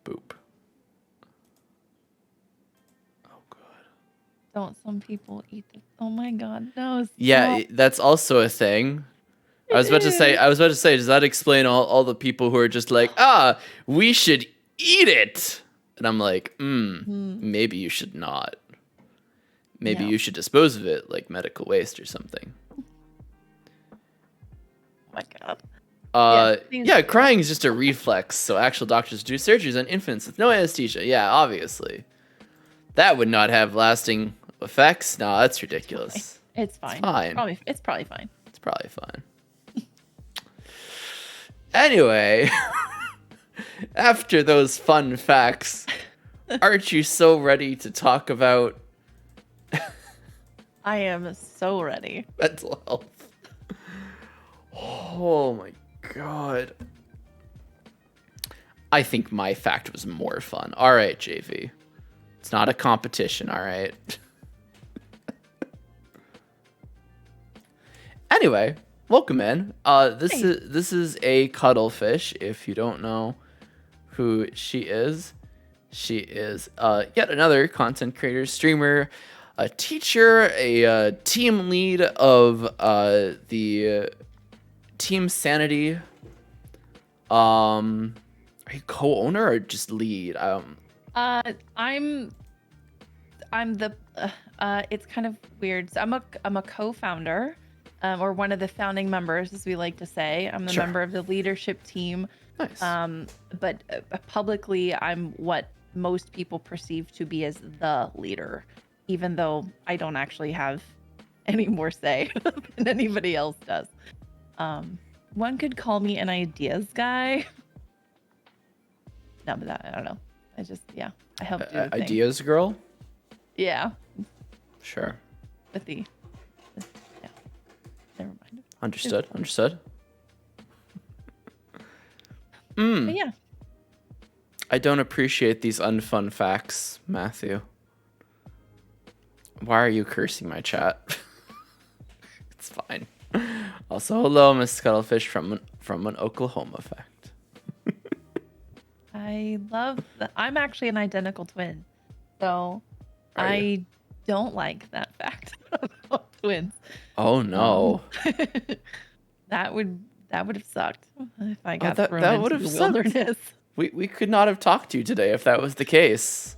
Boop. Oh god. Don't some people eat the... Oh my god, no. Yeah, that's also a thing. I was about to say, does that explain all the people who are just like, we should eat it? And I'm like, maybe you should not. Maybe you should dispose of it like medical waste or something. Oh my god. Yeah, crying is just a reflex, so actual doctors do surgeries on infants with no anesthesia. Yeah, obviously. That would not have lasting effects. No, that's ridiculous. It's fine. It's probably fine. It's probably fine. Anyway, after those fun facts, aren't you so ready to talk about... I am so ready. Mental health. Oh my god. I think my fact was more fun. All right, JV. It's not a competition, all right? Anyway, welcome in. This is ACuddleFish. If you don't know who she is yet another content creator, streamer, a teacher, a team lead of the Team Sanity. Are you co-owner or just lead? I'm the it's kind of weird. So I'm a co-founder, or one of the founding members, as we like to say. I'm the member of the leadership team. Nice. But publicly, I'm what most people perceive to be as the leader, even though I don't actually have any more say than anybody else does. One could call me an ideas guy. No, but that, I don't know. I help do the ideas thing. girl. Yeah. Sure. Yeah. Never mind. Understood. But yeah. I don't appreciate these unfun facts, Matthew. Why are you cursing my chat? It's fine. Also, hello, Miss Scuttlefish from an Oklahoma fact. I love that. I'm actually an identical twin, so I don't like that fact about twins. Oh no. That would have sucked if I got thrown that into would have the wilderness. We could not have talked to you today if that was the case.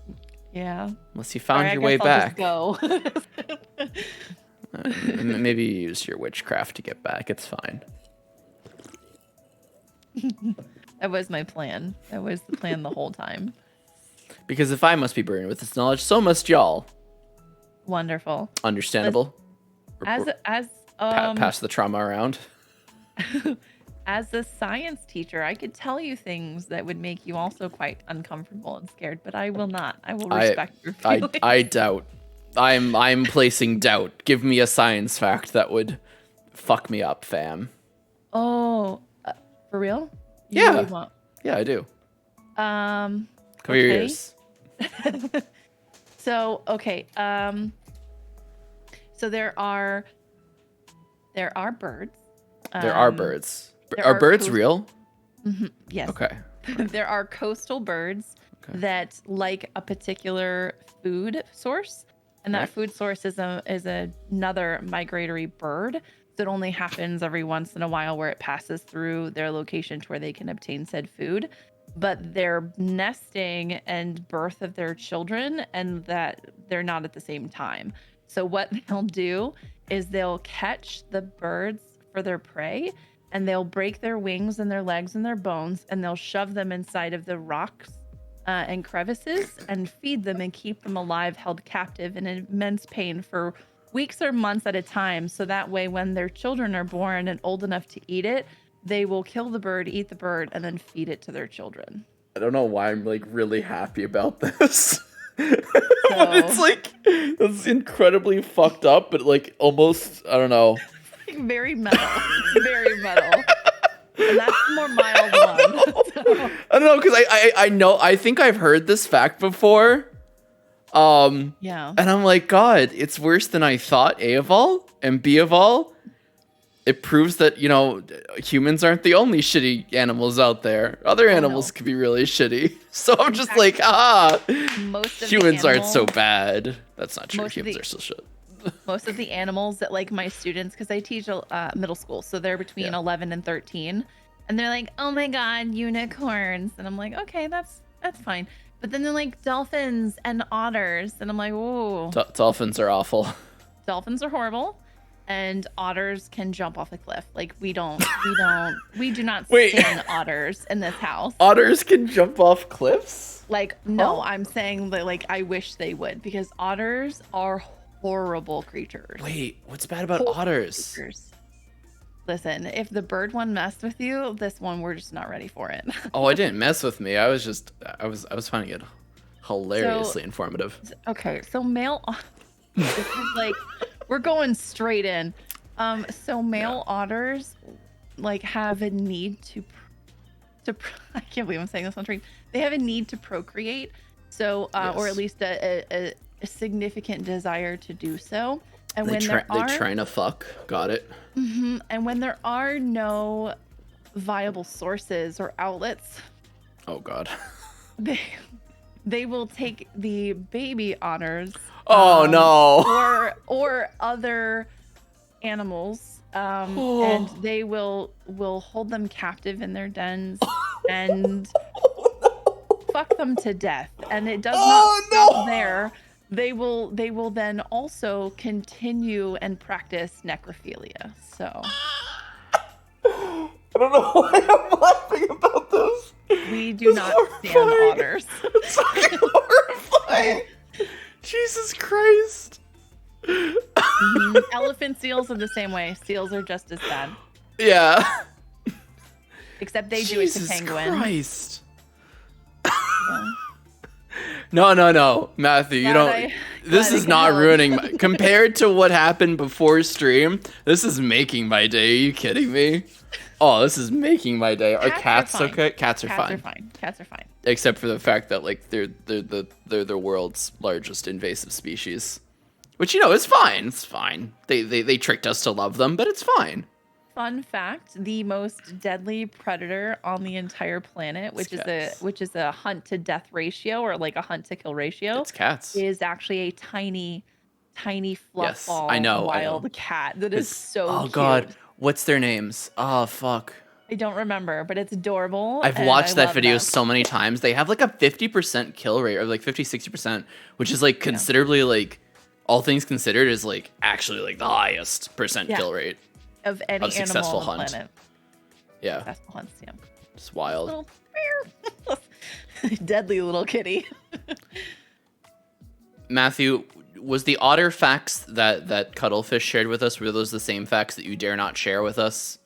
Yeah. Unless you found your way back. I'll just go. Maybe you use your witchcraft to get back. It's fine. That was my plan. That was the plan the whole time. Because if I must be burdened with this knowledge, so must y'all. Wonderful. Understandable. Pass the trauma around. As a science teacher, I could tell you things that would make you also quite uncomfortable and scared, but I will not. I will respect your feelings. I doubt. I'm placing doubt. Give me a science fact that would fuck me up, fam. Oh, for real? Yeah. Really want... Yeah, I do. Cover your ears. So, okay. So there are birds. There are birds. Are birds real? Mm-hmm. Yes. Okay. There are coastal birds that like a particular food source, and that food source is another migratory bird that only happens every once in a while, where it passes through their location to where they can obtain said food. But their nesting and birth of their children, and that they're not at the same time. So what they'll do is they'll catch the birds for their prey, and they'll break their wings and their legs and their bones, and they'll shove them inside of the rocks and crevices and feed them and keep them alive, held captive in immense pain for weeks or months at a time. So that way, when their children are born and old enough to eat it, they will kill the bird, eat the bird, and then feed it to their children. I don't know why I'm like really happy about this. But it's like, it's incredibly fucked up, but like almost, I don't know. Very metal. Very metal. And that's the more mild one. So. I don't know, because I know, I think I've heard this fact before. Yeah. And I'm like, God, it's worse than I thought, A of all, and B of all. it proves that, you know, humans aren't the only shitty animals out there. Other animals could be really shitty. So I'm just like, humans aren't so bad. That's not true. Humans are still shit. Most of the animals that like my students, because I teach middle school, so they're between 11 and 13, and they're like, oh my God, unicorns. And I'm like, okay, that's fine. But then they're like dolphins and otters. And I'm like, whoa. Dolphins are awful. Dolphins are horrible. And otters can jump off a cliff. Like we do not stand otters in this house. Otters can jump off cliffs? Like, no, I'm saying that like I wish they would, because otters are horrible creatures. Wait, what's bad about otters? Listen, if the bird one messed with you, this one we're just not ready for it. Oh, I didn't mess with me. I was finding it hilariously informative. Okay, so this is like we're going straight in. So male otters like have a need to I can't believe I'm saying this on screen. They have a need to procreate. So or at least a significant desire to do so. And they're trying to fuck. Got it. And when there are no viable sources or outlets, oh God, they will take the baby otters. Oh no. Or other animals, and they will hold them captive in their dens and fuck them to death. And it does not stop there. They will then also continue and practice necrophilia. So I don't know why I'm laughing about this. We do not stand otters. It's fucking horrifying. Jesus Christ. Elephant seals are the same way. Seals are just as bad. Yeah. Except they do it to penguins. Christ. No, Matthew, you don't. This is not ruining compared to what happened before stream. This is making my day. Are you kidding me? Oh, this is making my day. Are cats okay? Cats are fine. Cats are fine. Except for the fact that like they're the world's largest invasive species, which, you know, is fine. It's fine. They tricked us to love them, but it's fine. Fun fact: the most deadly predator on the entire planet, which is a hunt to death ratio, or like a hunt to kill ratio, it's cats. Is actually a tiny fluff ball wild cat that is so cute. God, what's their names? Oh fuck, I don't remember, but it's adorable. I've watched that video so many times. They have like a 50% kill rate, or like 50-60%, which is like considerably, like, all things considered, is like actually like the highest kill rate of any successful animal on the hunt. planet. Yeah. Successful hunts, yeah. It's wild. Deadly little kitty. Matthew, was the otter facts that ACuddleFish shared with us, were those the same facts that you dare not share with us?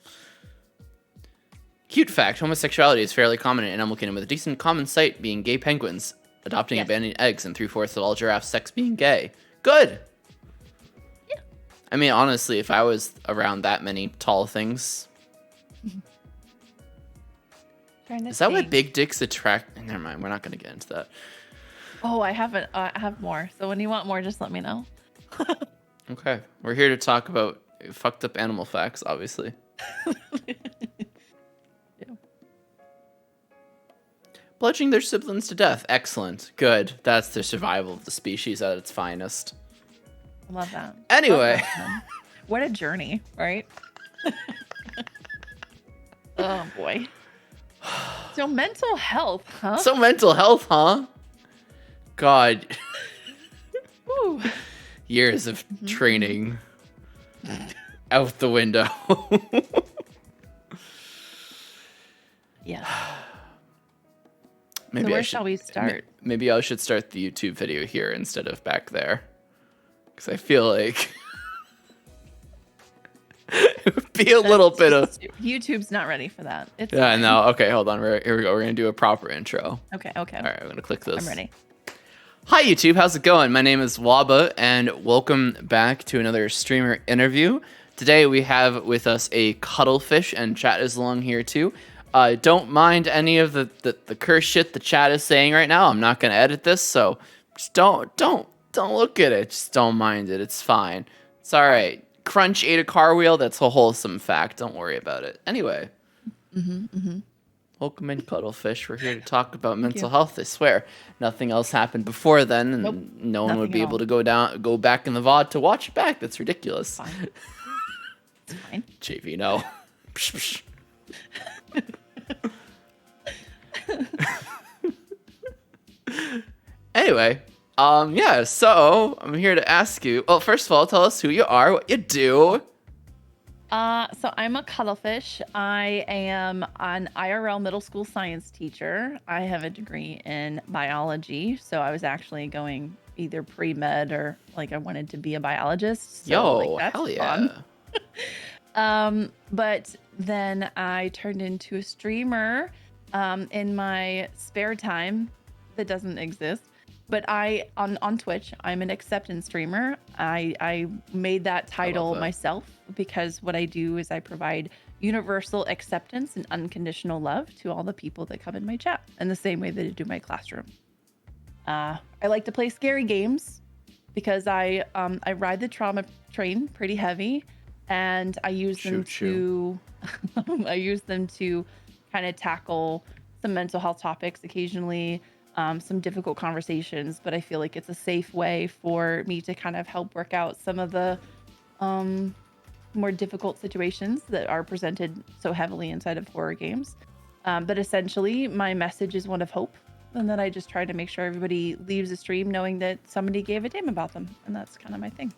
Cute fact: homosexuality is fairly common in Animal Kingdom, with a decent common sight being gay penguins adopting abandoned eggs, and 3/4 of all giraffes' sex being gay. Good. Yeah. I mean, honestly, if I was around that many tall things, is that why big dicks attract? Never mind. We're not going to get into that. Oh, I have more. So when you want more, just let me know. Okay, we're here to talk about fucked up animal facts, obviously. Bludgeoning their siblings to death. Excellent. Good. That's the survival of the species at its finest. I love that. Anyway. What a journey, right? Oh, boy. So mental health, huh? God. Years of training out the window. Yeah. Maybe so where shall we start? Maybe I should start the YouTube video here instead of back there, because I feel like it would be a little bit of... YouTube's not ready for that. No. Okay, hold on. Here we go. We're going to do a proper intro. Okay. All right, I'm going to click this. I'm ready. Hi, YouTube. How's it going? My name is Waba, and welcome back to another streamer interview. Today, we have with us ACuddleFish, and chat is along here, too. Don't mind any of the curse shit the chat is saying right now. I'm not going to edit this, so just don't look at it. Just don't mind it. It's fine. It's all right. Crunch ate a car wheel. That's a wholesome fact. Don't worry about it. Anyway. Welcome in, Cuddlefish. We're here to talk about mental health. I swear, nothing else happened before then, and no one would be able to go back in the VOD to watch it back. That's ridiculous. Fine. It's fine. JV, no. Anyway, yeah. So I'm here to ask you. Well, first of all, tell us who you are, what you do. So I'm a cuddlefish. I am an IRL middle school science teacher. I have a degree in biology, so I was actually going either pre-med or like I wanted to be a biologist. So, like, that's hell yeah. Fun. But then I turned into a streamer in my spare time that doesn't exist. But on Twitch, I'm an acceptance streamer. I made that title myself because what I do is I provide universal acceptance and unconditional love to all the people that come in my chat in the same way that I do my classroom. I like to play scary games because I ride the trauma train pretty heavy, and I use them to I use them to kind of tackle some mental health topics occasionally. Some difficult conversations, but I feel like it's a safe way for me to kind of help work out some of the more difficult situations that are presented so heavily inside of horror games. But essentially, my message is one of hope, and that I just try to make sure everybody leaves the stream knowing that somebody gave a damn about them, and that's kind of my thing.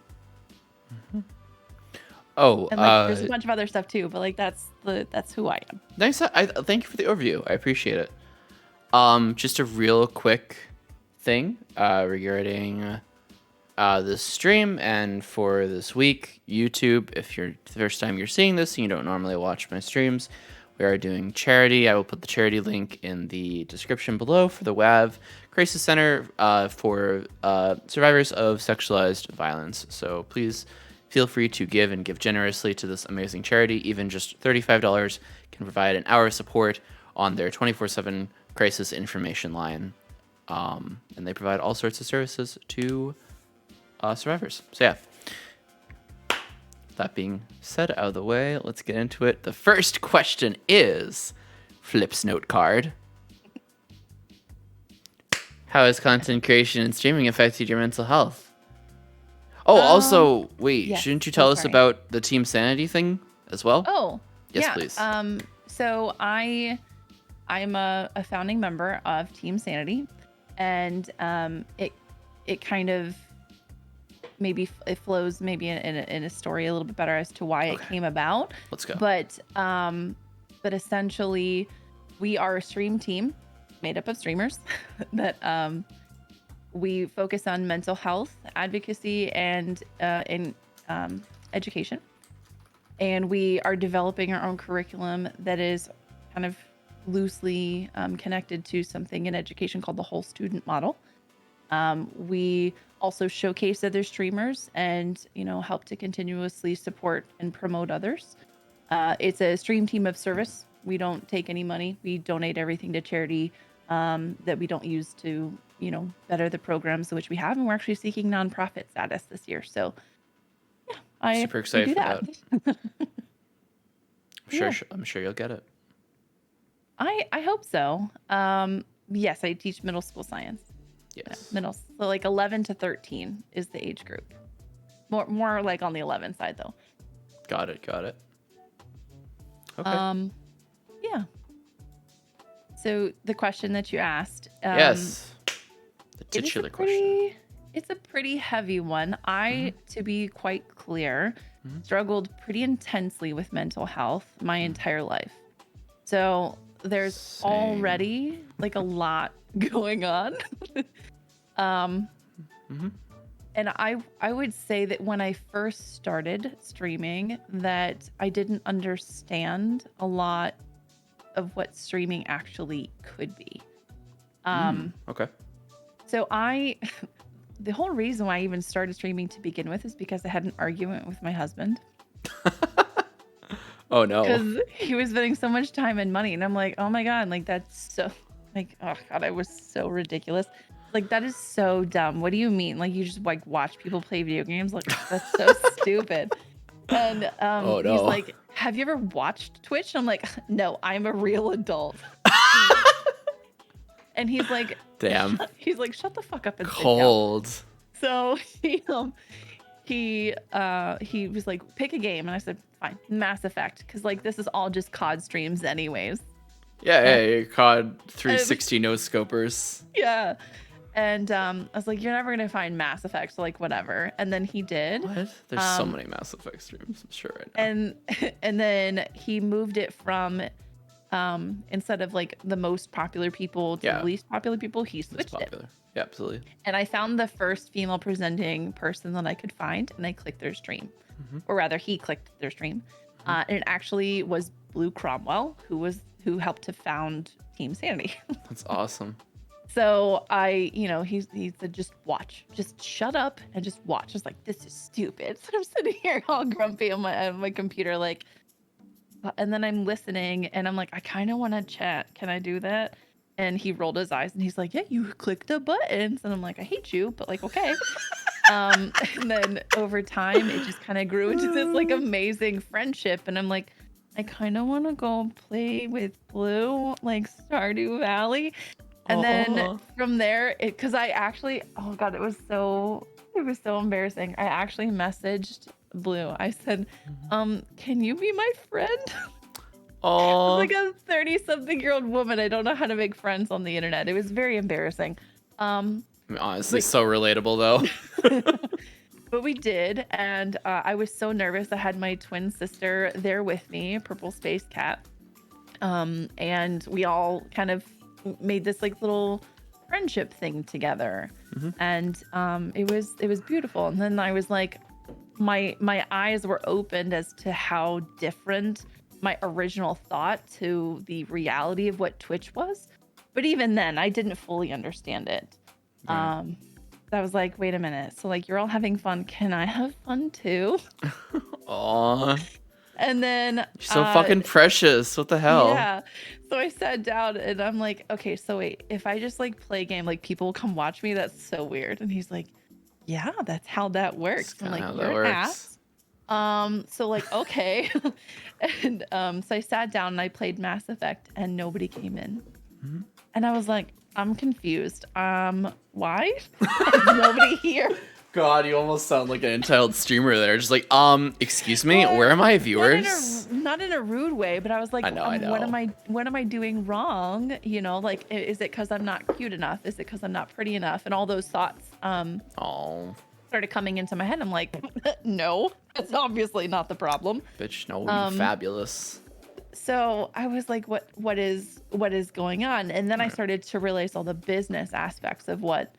Mm-hmm. Oh, and like, there's a bunch of other stuff too, but like that's who I am. Nice. Thank you for the overview. I appreciate it. Just a real quick thing regarding this stream and for this week, YouTube. If you're the first time you're seeing this and you don't normally watch my streams, we are doing charity. I will put the charity link in the description below for the WAV Crisis Center for survivors of sexualized violence. So please feel free to give and give generously to this amazing charity. Even just $35 can provide an hour of support on their 24/7 crisis information line, and they provide all sorts of services to survivors. So yeah, that being said out of the way, let's get into it. The first question is Flip's note card. How has content creation and streaming affected your mental health? Oh, also, wait, yes. Shouldn't you tell us about the Team Sanity thing as well? Oh, yes, yeah. Please. So I'm a founding member of Team Sanity, and it kind of it flows maybe in a story a little bit better as to why it came about. Let's go. But essentially, we are a stream team made up of streamers that we focus on mental health advocacy and in education, and we are developing our own curriculum that is kind of loosely connected to something in education called the whole student model. We also showcase other streamers and, help to continuously support and promote others. It's a stream team of service. We don't take any money. We donate everything to charity that we don't use to, better the programs which we have. And we're actually seeking nonprofit status this year. So yeah, I'm super excited for that. I'm sure you'll get it. I hope so. Yes, I teach middle school science. Yes. So like 11 to 13 is the age group. More like on the 11 side though. Got it. Okay. Yeah. So the question that you asked. Yes. The titular question. It's a pretty heavy one. To be quite clear, struggled pretty intensely with mental health my entire life. So there's already like a lot going on. And I would say that when I first started streaming that I didn't understand a lot of what streaming actually could be. Okay. So the whole reason why I even started streaming to begin with is because I had an argument with my husband. Oh no. Because he was spending so much time and money, and I'm like, oh my god, like that's so, like, oh god, I was so ridiculous. Like that is so dumb. What do you mean? Like you just like watch people play video games? Like that's so stupid. And Oh he's no. like, have you ever watched Twitch? And I'm like, no, I'm a real adult. And he's like, Damn. shut the fuck up and Cold. sit down. So he was like, pick a game. And I said, fine, Mass Effect. Cause like, this is all just COD streams anyways. Yeah, COD 360 no scopers. Yeah. And I was like, you're never gonna find Mass Effect, so like whatever. And then he did. What? There's so many Mass Effect streams, I'm sure right now. And then he moved it from instead of like the most popular people to the least popular people, he switched it. Yeah, absolutely. And I found the first female presenting person that I could find, and I clicked their stream. Or rather, he clicked their stream. And it actually was Blue Cromwell, who helped to found Team Sanity. That's awesome. So he said, just watch, just shut up and just watch. I was like, this is stupid. So I'm sitting here all grumpy on my computer, like, and then I'm listening and I'm like, I kind of want to chat. Can I do that? And he rolled his eyes and he's like, yeah, you clicked the buttons. And I'm like, I hate you, but like, okay. And then over time, it just kind of grew into this like amazing friendship. And I'm like, I kind of want to go play with Blue, like Stardew Valley. And then from there, because I actually, oh God, it was so embarrassing. I actually messaged Blue. I said, can you be my friend? Oh, like a 30-something-year-old woman. I don't know how to make friends on the internet. It was very embarrassing. I mean, honestly, so relatable though. But we did, and I was so nervous. I had my twin sister there with me, Purple Space Cat, and we all kind of made this like little friendship thing together. And it was beautiful. And then I was like, my eyes were opened as to how different my original thought to the reality of what Twitch was. But even then, I didn't fully understand it. I was like, wait a minute. So like, you're all having fun. Can I have fun too? Aw. And then You're so fucking precious. What the hell? Yeah. So I sat down and I'm like, okay, so wait, if I just like play a game, like people will come watch me. That's so weird. And he's like, yeah, that's how that works. I'm like, you're an ass. So like, okay. And so I sat down and I played Mass Effect and nobody came in. And I was like, I'm confused. Why? There's nobody here. God, you almost sound like an entitled streamer there. Just like, excuse me, where are my viewers? Not in a rude way, but I was like, I know. What am I doing wrong? You know, like, is it because I'm not cute enough? Is it because I'm not pretty enough? And all those thoughts started coming into my head. I'm like, no, that's obviously not the problem. Bitch, no, you're fabulous. So I was like, what is going on? And then I started to realize all the business aspects of what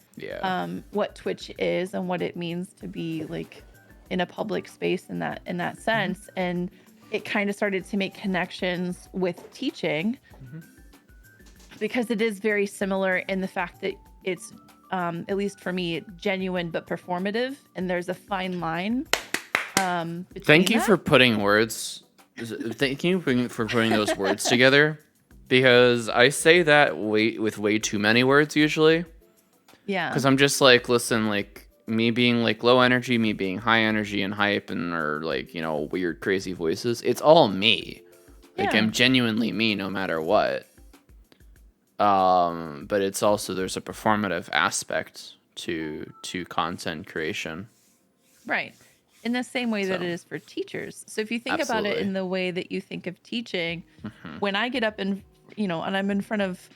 Twitch is and what it means to be like in a public space in that sense. And it kind of started to make connections with teaching because it is very similar in the fact that it's at least for me, genuine but performative, and there's a fine line. Thank you for putting words. Thank you for putting those words together, because I say that with way too many words usually. Yeah. Because I'm just like, listen, like me being like low energy, me being high energy and hype, and or like, you know, weird crazy voices. It's all me. Like I'm genuinely me no matter what. But it's also, there's a performative aspect to content creation. Right. In the same way that it is for teachers. So if you think about it in the way that you think of teaching, when I get up and, you know, and I'm in front of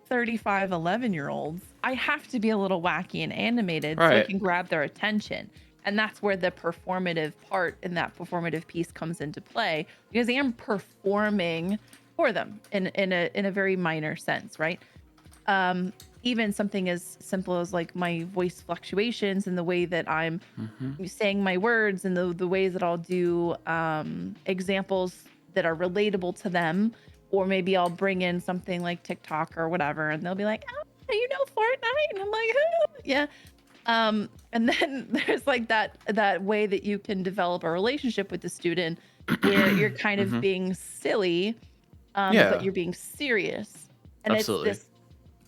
35, 11-year-olds, I have to be a little wacky and animated so I can grab their attention. And that's where the performative part and that performative piece comes into play, because I am performing for them in a very minor sense, right? Even something as simple as like my voice fluctuations and the way that I'm saying my words and the ways that I'll do examples that are relatable to them, or maybe I'll bring in something like TikTok or whatever, and they'll be like, "Oh, you know Fortnite?" And I'm like, "Oh, yeah." And then there's like that way that you can develop a relationship with the student where you're kind of being silly, but you're being serious, and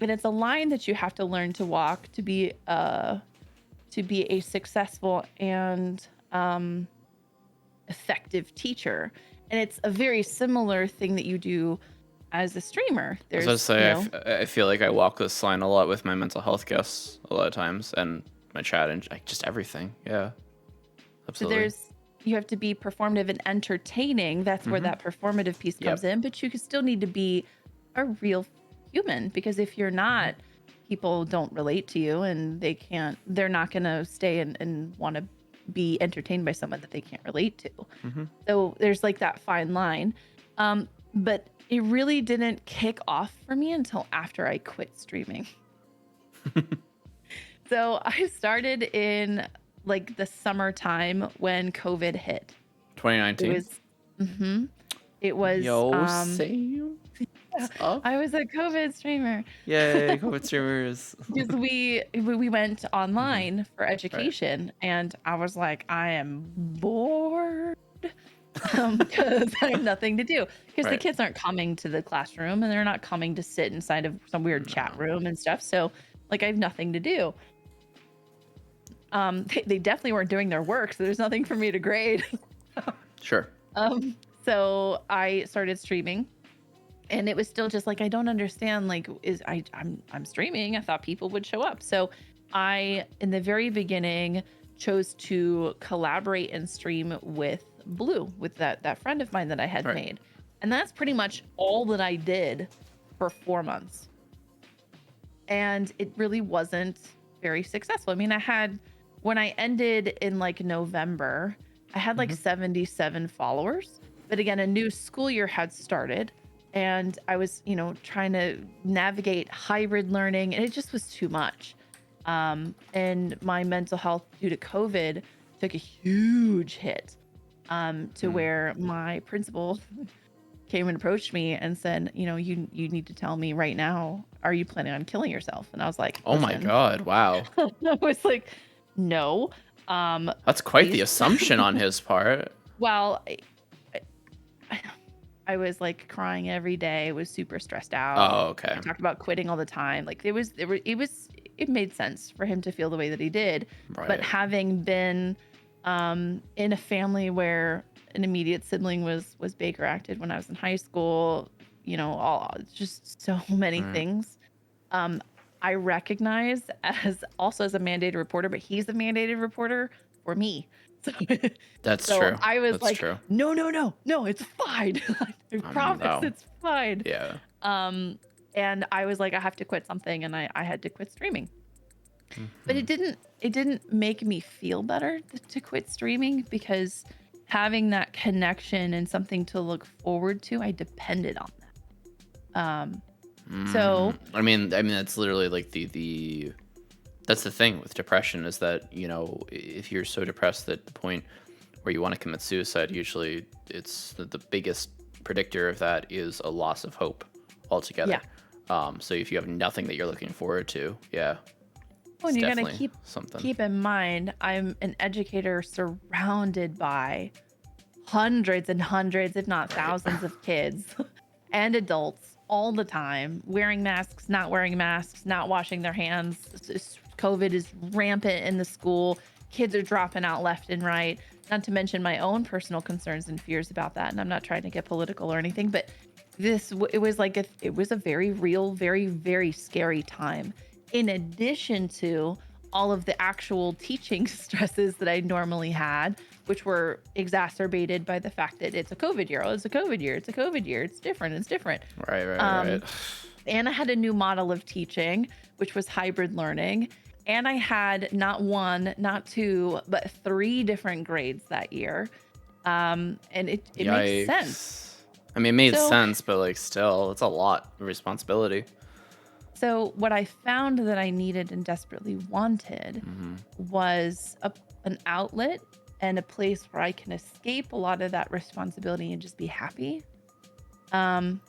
it's a line that you have to learn to walk to be a successful and effective teacher. And it's a very similar thing that you do as a streamer. I was There's, about to you say, know, I feel like I walk this line a lot with my mental health guests a lot of times, and my chat and just everything. Yeah, so absolutely. you have to be performative and entertaining. That's where that performative piece comes in, but you still need to be a real human, because if you're not, people don't relate to you, and they're not going to stay and want to be entertained by someone that they can't relate to. So there's like that fine line. But it really didn't kick off for me until after I quit streaming. So I started in like the summertime when COVID hit. 2019. It was Yo, same. What's up? I was a COVID streamer. Yay, COVID streamers. Because we went online for education, and I was like, I am bored. Because I have nothing to do, because the kids aren't coming to the classroom, and they're not coming to sit inside of some weird chat room and stuff. So like I have nothing to do. They definitely weren't doing their work, so there's nothing for me to grade. Sure. So I started streaming, and it was still just like, I don't understand, like, I'm streaming. I thought people would show up. So I, in the very beginning, chose to collaborate and stream with Blue, with that friend of mine that I had made. And that's pretty much all that I did for 4 months. And it really wasn't very successful. I mean, when I ended in like November, I had like 77 followers. But again, a new school year had started, and I was, trying to navigate hybrid learning, and it just was too much. And my mental health due to COVID took a huge hit, to where my principal came and approached me and said, you need to tell me right now, are you planning on killing yourself? And I was like, oh my God, wow. I was like, no. That's quite the assumption on his part. Well, I was like crying every day. I was super stressed out. Oh, okay. I talked about quitting all the time. Like it made sense for him to feel the way that he did. Right. But having been in a family where an immediate sibling was Baker acted when I was in high school, just so many things. I recognize as a mandated reporter, but he's a mandated reporter for me. So that's true. I was that's like, true. No, it's fine. I promise it's fine. Yeah. And I was like, I have to quit something, and I had to quit streaming. But it didn't make me feel better to quit streaming, because having that connection and something to look forward to, I depended on that. So I mean that's literally like the that's the thing with depression, is that if you're so depressed at the point where you want to commit suicide, usually it's the biggest predictor of that is a loss of hope altogether. So if you have nothing that you're looking forward to, well, you gotta keep in mind, I'm an educator surrounded by hundreds and hundreds, if not thousands, of kids and adults all the time, wearing masks, not wearing masks, not washing their hands. COVID is rampant in the school. Kids are dropping out left and right, not to mention my own personal concerns and fears about that. And I'm not trying to get political or anything, but it was a very real, very, very scary time, in addition to all of the actual teaching stresses that I normally had, which were exacerbated by the fact that it's a COVID year. Oh, it's a COVID year. It's a COVID year. It's different. Right. And I had a new model of teaching, which was hybrid learning. And I had not one, not two, but 3 different grades that year. And it makes sense. I mean, it made sense, but like still, it's a lot of responsibility. So what I found that I needed and desperately wanted was an outlet and a place where I can escape a lot of that responsibility and just be happy. And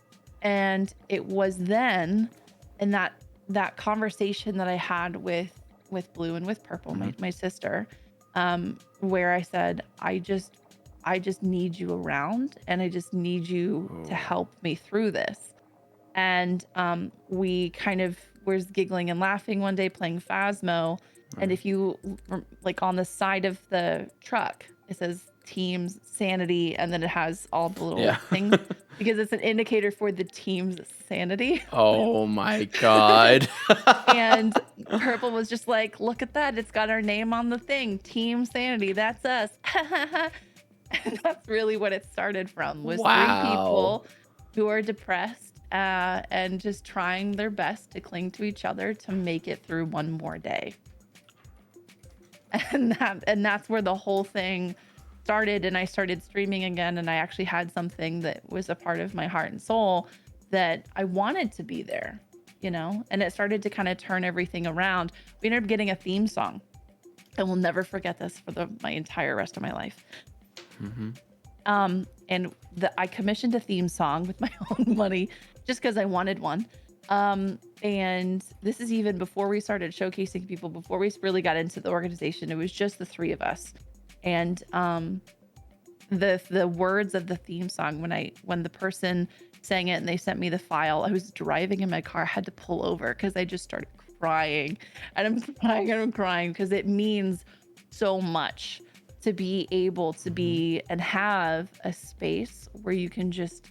it was then in that conversation that I had with Blue and with Purple, my sister, where I said, I just need you around, and I just need you to help me through this. And we kind of was giggling and laughing one day playing Phasmo. And if you like on the side of the truck, it says Team's Sanity, and then it has all the little things because it's an indicator for the team's sanity. Oh my God. And Purple was just like, look at that. It's got our name on the thing. Team Sanity. That's us. And that's really what it started from, was three people who are depressed and just trying their best to cling to each other to make it through one more day. And that's where the whole thing started. And I started streaming again, and I actually had something that was a part of my heart and soul that I wanted to be there, you know, and it started to kind of turn everything around. We ended up getting a theme song. I will never forget this for my entire rest of my life. And I commissioned a theme song with my own money just because I wanted one. And this is even before we started showcasing people, before we really got into the organization. It was just the three of us. And the words of the theme song, when the person sang it and they sent me the file, I was driving in my car, I had to pull over because I just started crying. And I'm crying because it means so much to be able to be and have a space where you can just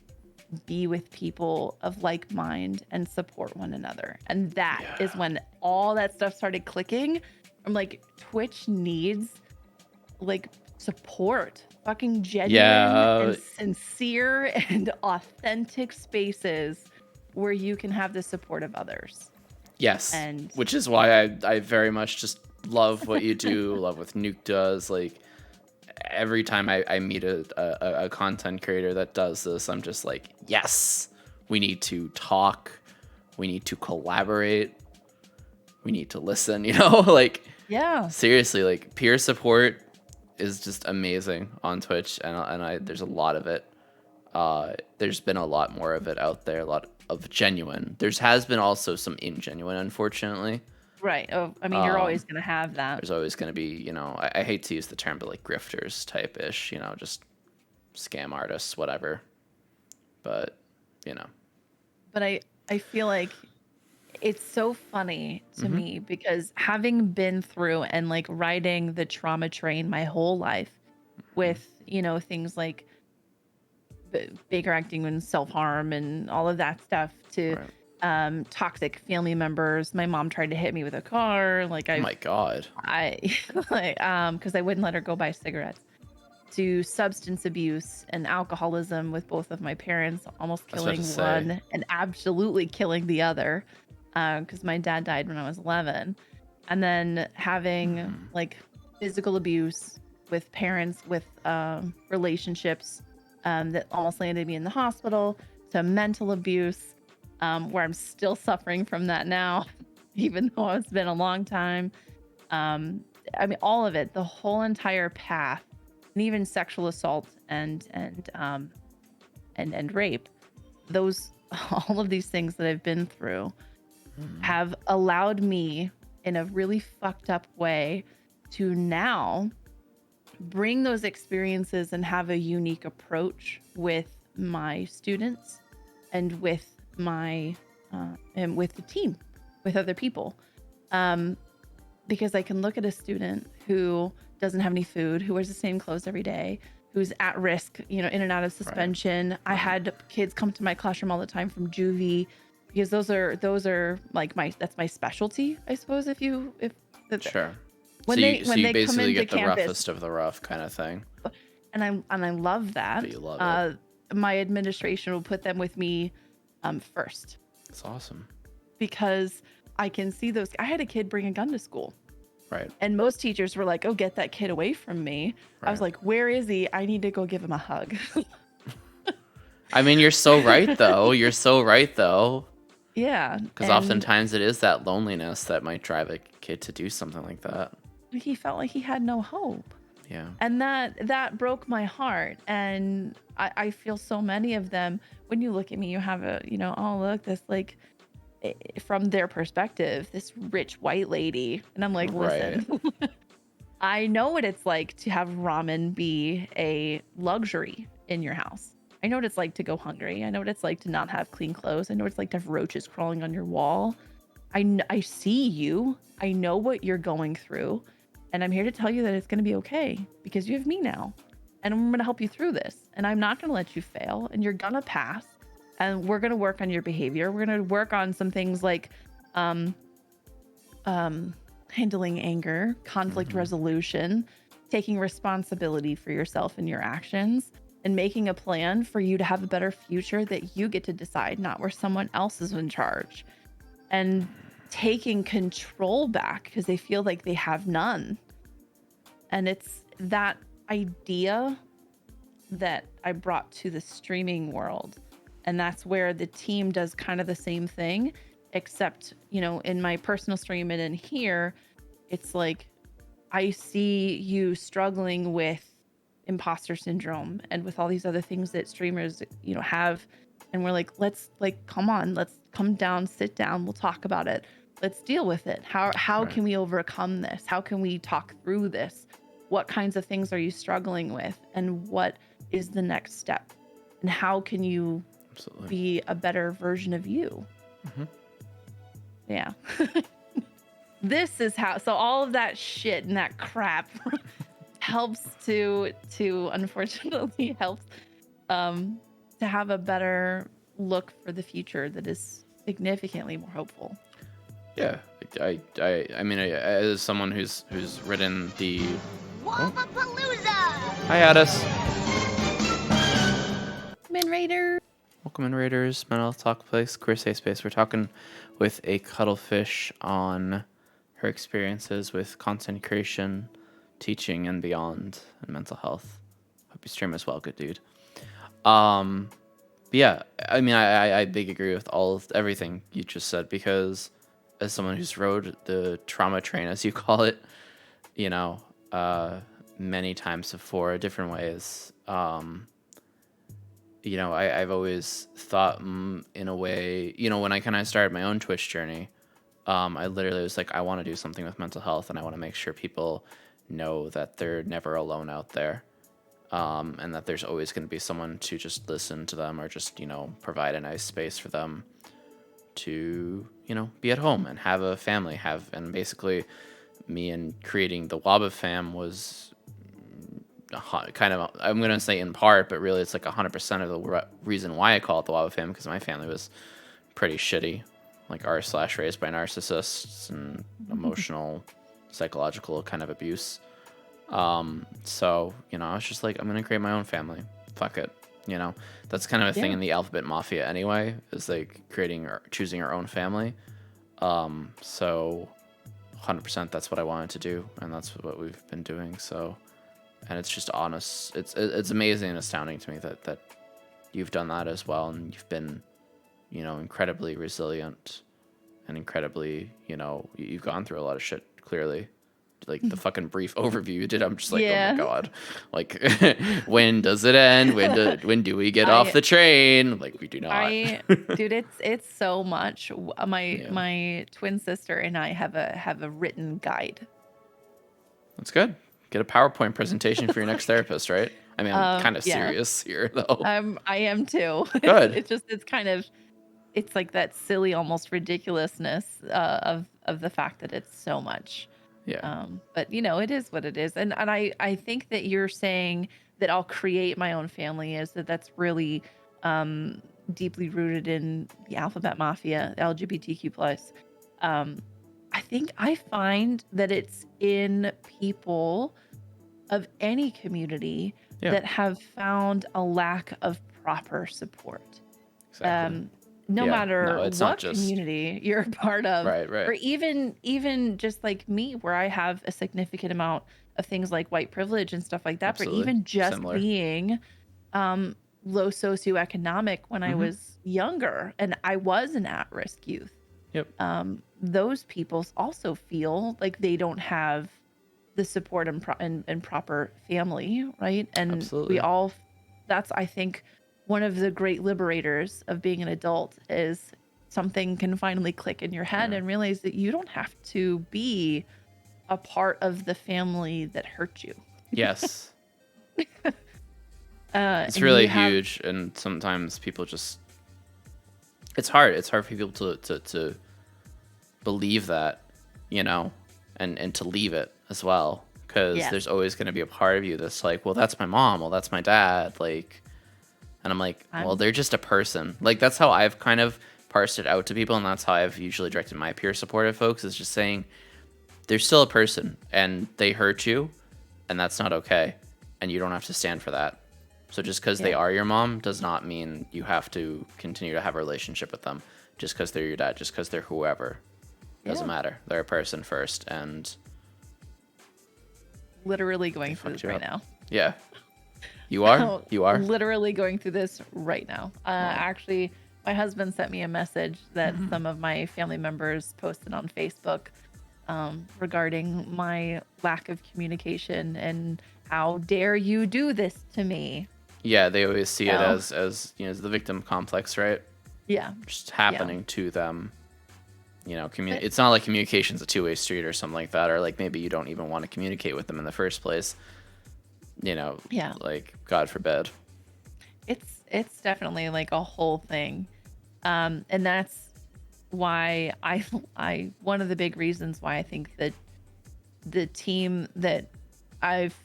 be with people of like mind and support one another. And that is when all that stuff started clicking. I'm like, Twitch needs like support, fucking genuine and sincere and authentic spaces where you can have the support of others. Yes. And which is why I very much just love what you do, love what Nuke does. Like, every time I meet a content creator that does this, I'm just like, yes, we need to talk, we need to collaborate, we need to listen, you know? Like, seriously, like, peer support is just amazing on Twitch, and there's a lot of it. There's been a lot more of it out there, a lot of genuine. Has been also some ingenuine, unfortunately. Right. Oh, I mean, you're always going to have that. There's always going to be, you know, I hate to use the term, but like grifters type-ish, you know, just scam artists, whatever. But, you know. But I feel like it's so funny to me because having been through and like riding the trauma train my whole life with, you know, things like Baker acting and self-harm and all of that stuff to... toxic family members. My mom tried to hit me with a car. Like, oh my God. Because I wouldn't let her go buy cigarettes. To substance abuse and alcoholism with both of my parents, almost killing one and absolutely killing the other. Because my dad died when I was 11. And then having like physical abuse with parents, with relationships that almost landed me in the hospital, to mental abuse. Where I'm still suffering from that now, even though it's been a long time. I mean, all of it, the whole entire path, and even sexual assault and rape. All of these things that I've been through have allowed me in a really fucked up way to now bring those experiences and have a unique approach with my students and with and with the team, with other people, because I can look at a student who doesn't have any food, who wears the same clothes every day, who's at risk, you know, in and out of suspension. I had kids come to my classroom all the time from juvie, because those are like that's my specialty, I suppose. Sure. When so they you basically come into get the campus, roughest of the rough kind of thing. And I love that. But you love it. My administration will put them with me first. That's awesome. Because I can see those. I had a kid bring a gun to school. Right. And most teachers were like, oh, get that kid away from me. Right. I was like, where is he? I need to go give him a hug. I mean, you're so right, though. You're so right, though. Yeah. Because oftentimes it is that loneliness that might drive a kid to do something like that. He felt like he had no hope. Yeah. And that broke my heart. And I feel so many of them, when you look at me, you have a, you know, oh, look, this like, from their perspective, this rich white lady. And I'm like, listen, I know what it's like to have ramen be a luxury in your house. I know what it's like to go hungry. I know what it's like to not have clean clothes. I know what it's like to have roaches crawling on your wall. I see you. I know what you're going through. And I'm here to tell you that it's going to be okay because you have me now. and I'm going to help you through this. And I'm not going to let you fail, and you're going to pass. And we're going to work on your behavior. We're going to work on some things like handling anger, conflict resolution, taking responsibility for yourself and your actions, and making a plan for you to have a better future that you get to decide, not where someone else is in charge. And taking control back because they feel like they have none. And it's that idea that I brought to the streaming world. And that's where the team does kind of the same thing, except, in my personal stream and in here, it's like I see you struggling with imposter syndrome and with all these other things that streamers, have. And we're like, let's come on, let's come down, sit down, we'll talk about it. Let's deal with it. How can we overcome this? How can we talk through this? What kinds of things are you struggling with? And what is the next step? And how can you be a better version of you? Yeah. This is how, so all of that shit and that crap helps to unfortunately helps to have a better look for the future that is significantly more hopeful. Yeah, I mean, as someone who's written the Wabapalooza! Hi, Addis. Welcome in, Raiders. Welcome in, Raiders. Mental Health Talk Place, Queer Safe Space. We're talking with ACuddleFish on her experiences with content creation, teaching, and beyond, and mental health. Hope you stream as well, good dude. Yeah, I mean, I big agree with everything you just said, because as someone who's rode the trauma train, as you call it, many times before, different ways. I've always thought in a way, when I kind of started my own Twitch journey, I literally was like, I want to do something with mental health, and I want to make sure people know that they're never alone out there, and that there's always going to be someone to just listen to them, or just, provide a nice space for them to, be at home and have a family, and basically me and creating the Waba fam was kind of, I'm going to say in part, but really it's like 100% of the reason why I call it the Waba fam, because my family was pretty shitty, like r/raised by narcissists and emotional, psychological kind of abuse. So, I was just like, I'm going to create my own family. Fuck it. That's kind of a thing in the Alphabet Mafia anyway, is like creating or choosing our own family. So 100% that's what I wanted to do, and that's what we've been doing. So, and it's just honest. It's amazing and astounding to me that you've done that as well, and you've been, incredibly resilient, and incredibly, you've gone through a lot of shit, clearly. Like the fucking brief overview you did, I'm just like, oh my god, like when does it end? When do we get off the train? Like, we do not. Dude, it's so much. My twin sister and I have a written guide. That's good. Get a PowerPoint presentation for your next therapist, right? I mean, I'm kind of serious here, though. I am too. Good. It's like that silly, almost ridiculousness of the fact that it's so much. Yeah. But it is what it is. And I think that you're saying that I'll create my own family that's really deeply rooted in the Alphabet Mafia, LGBTQ plus. I think I find that it's in people of any community that have found a lack of proper support. Exactly. No matter what community you're a part of, right. or even just like me, where I have a significant amount of things like white privilege and stuff like that, Absolutely. but even just Similar. being low socioeconomic when I was younger, and I was an at-risk youth. Yep. Those people also feel like they don't have the support and proper family, right? And Absolutely. that's, I think, one of the great liberators of being an adult is something can finally click in your head and realize that you don't have to be a part of the family that hurt you. Yes. It's really huge, and sometimes people just, it's hard for people to believe that, and to leave it as well, because Yes. there's always going to be a part of you that's like, well, that's my mom, well, that's my dad, like, and I'm like, well, they're just a person. Like, that's how I've kind of parsed it out to people, and that's how I've usually directed my peer supportive folks, is just saying they're still a person and they hurt you, and that's not okay, and you don't have to stand for that. So just because they are your mom does not mean you have to continue to have a relationship with them. Just because they're your dad, just because they're whoever, doesn't matter. They're a person first, and Literally going through this right now. yeah, you are. You are literally going through this right now. Actually, my husband sent me a message that some of my family members posted on Facebook regarding my lack of communication and how dare you do this to me. Yeah, they always see it as you know, as the victim complex, right? Yeah, just happening to them. You know, it's not like communication's a two-way street or something like that, or like maybe you don't even want to communicate with them in the first place. You know, like God forbid. It's definitely like a whole thing, and that's why I one of the big reasons why I think that the team that I've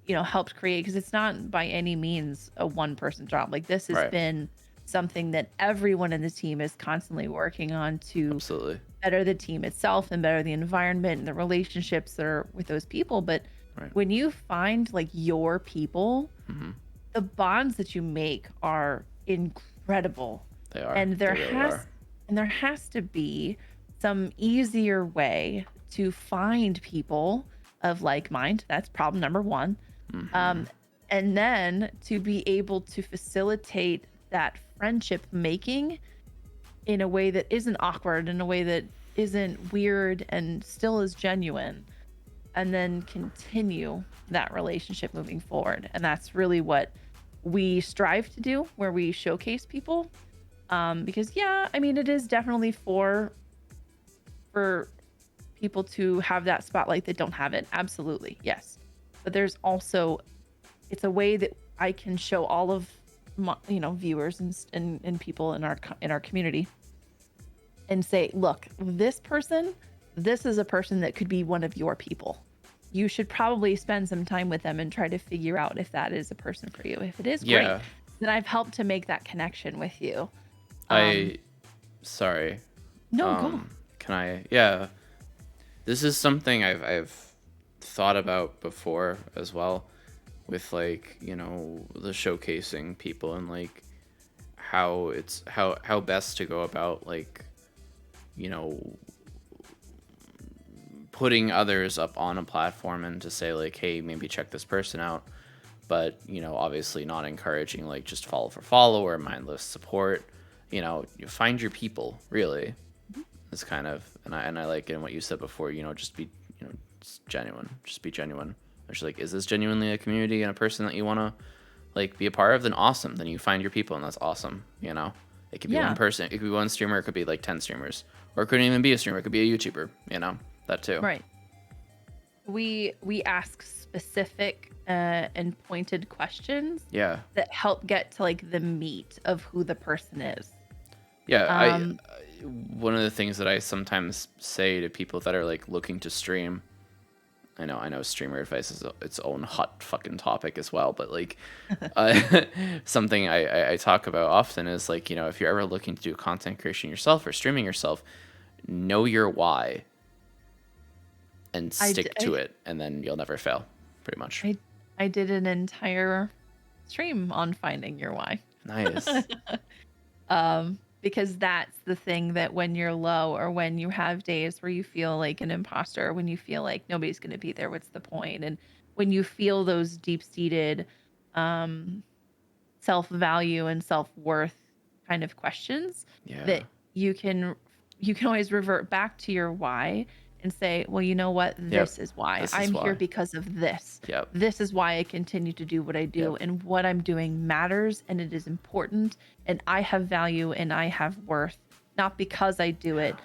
helped create, because it's not by any means a one-person job. Like, this has been something that everyone in the team is constantly working on to better the team itself and better the environment and the relationships that are with those people. But when you find like your people, the bonds that you make are incredible. They are. And there has to be some easier way to find people of like mind. That's problem number one. And then to be able to facilitate that friendship making in a way that isn't awkward, in a way that isn't weird and still is genuine, and then continue that relationship moving forward. And that's really what we strive to do, where we showcase people, because it is definitely for people to have that spotlight that don't have it. Absolutely, yes. But there's also, it's a way that I can show all of my, viewers and people in our community and say, look, this is a person that could be one of your people. You should probably spend some time with them and try to figure out if that is a person for you. If it is, great. Then I've helped to make that connection with you. Sorry. No, go. Can I? Yeah. This is something I've thought about before as well, with like, the showcasing people and like how best to go about like, putting others up on a platform and to say like, hey, maybe check this person out, but obviously not encouraging like just follow for follow or mindless support. You find your people, really. It's kind of, and I like in what you said before, just be genuine. Just be genuine. It's like, is this genuinely a community and a person that you want to like be a part of? Then awesome. Then you find your people, and that's awesome. It could be one person, it could be one streamer, it could be like 10 streamers, or it couldn't even be a streamer, it could be a YouTuber. That too. Right. We ask specific and pointed questions. Yeah. That help get to like the meat of who the person is. Yeah. One of the things that I sometimes say to people that are like looking to stream, I know streamer advice is its own hot fucking topic as well, but like something I talk about often is like, if you're ever looking to do content creation yourself or streaming yourself, know your why and stick to it, and then you'll never fail, pretty much. I did an entire stream on finding your why. Nice. Because that's the thing, that when you're low or when you have days where you feel like an imposter, when you feel like nobody's going to be there, what's the point? And when you feel those deep-seated self-value and self-worth kind of questions, that you can always revert back to your why and say, well, you know what? This is why. I'm here because of this. Yep. This is why I continue to do what I do, and what I'm doing matters, and it is important, and I have value and I have worth, not because I do it,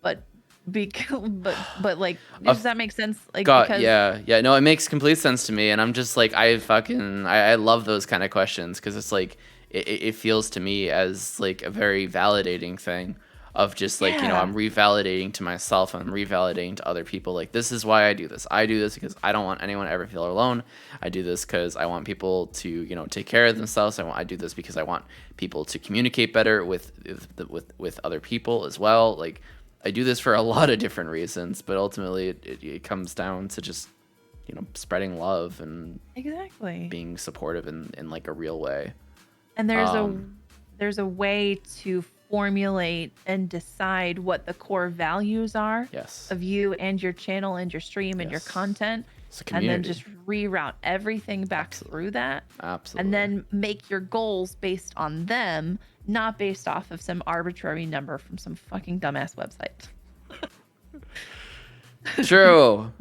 but like, does that make sense? Like, because... yeah. No, it makes complete sense to me, and I'm just like, I love those kind of questions, because it's like it feels to me as like a very validating thing of just like, Yeah. I'm revalidating to myself, I'm revalidating to other people, like, this is why I do this. I do this because I don't want anyone to ever feel alone. I do this because I want people to, take care of themselves. I do this because I want people to communicate better with other people as well. Like, I do this for a lot of different reasons, but ultimately it comes down to just, spreading love and Exactly. being supportive in like a real way. And there's a way to formulate and decide what the core values are Yes. of you and your channel and your stream and your Yes. content. It's a And then community. just reroute everything back through that. Absolutely. And then make your goals based on them, not based off of some arbitrary number from some fucking dumbass website. True.